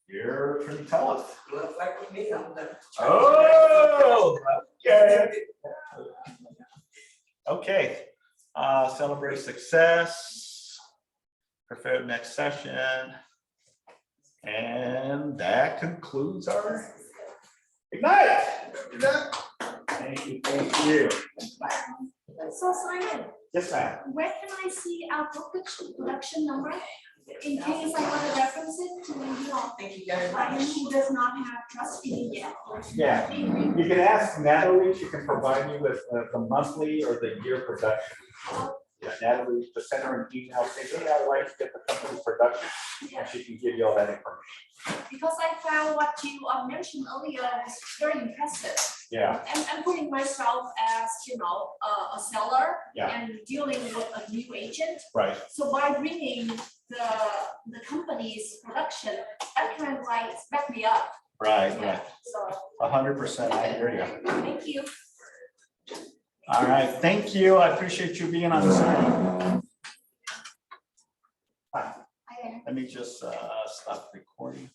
You're pretty talented. You wanna flirt with me? I'm gonna try. Oh, okay. Okay, celebrate success, prepare next session. And that concludes our Ignite. Thank you, thank you. So Simon, Yes, ma'am. where can I see our production number? In case I want to reference it to, Thank you very client much. who does not have trust in it yet. Yeah, you can ask Natalie, she can provide you with the monthly or the year production. Yeah. Natalie to send her an email, say, hey, I'd like to get the company's production, and she can give you all that information. Because I found what you mentioned earlier was very impressive. Yeah, I'm putting myself as, a seller Yeah. and dealing with a new agent. right. So by bringing the company's production, that kind of like back me up. Right, Yeah, so, 100%, I hear you. thank you. All right, thank you. I appreciate you being on Zoom. Let me just stop recording.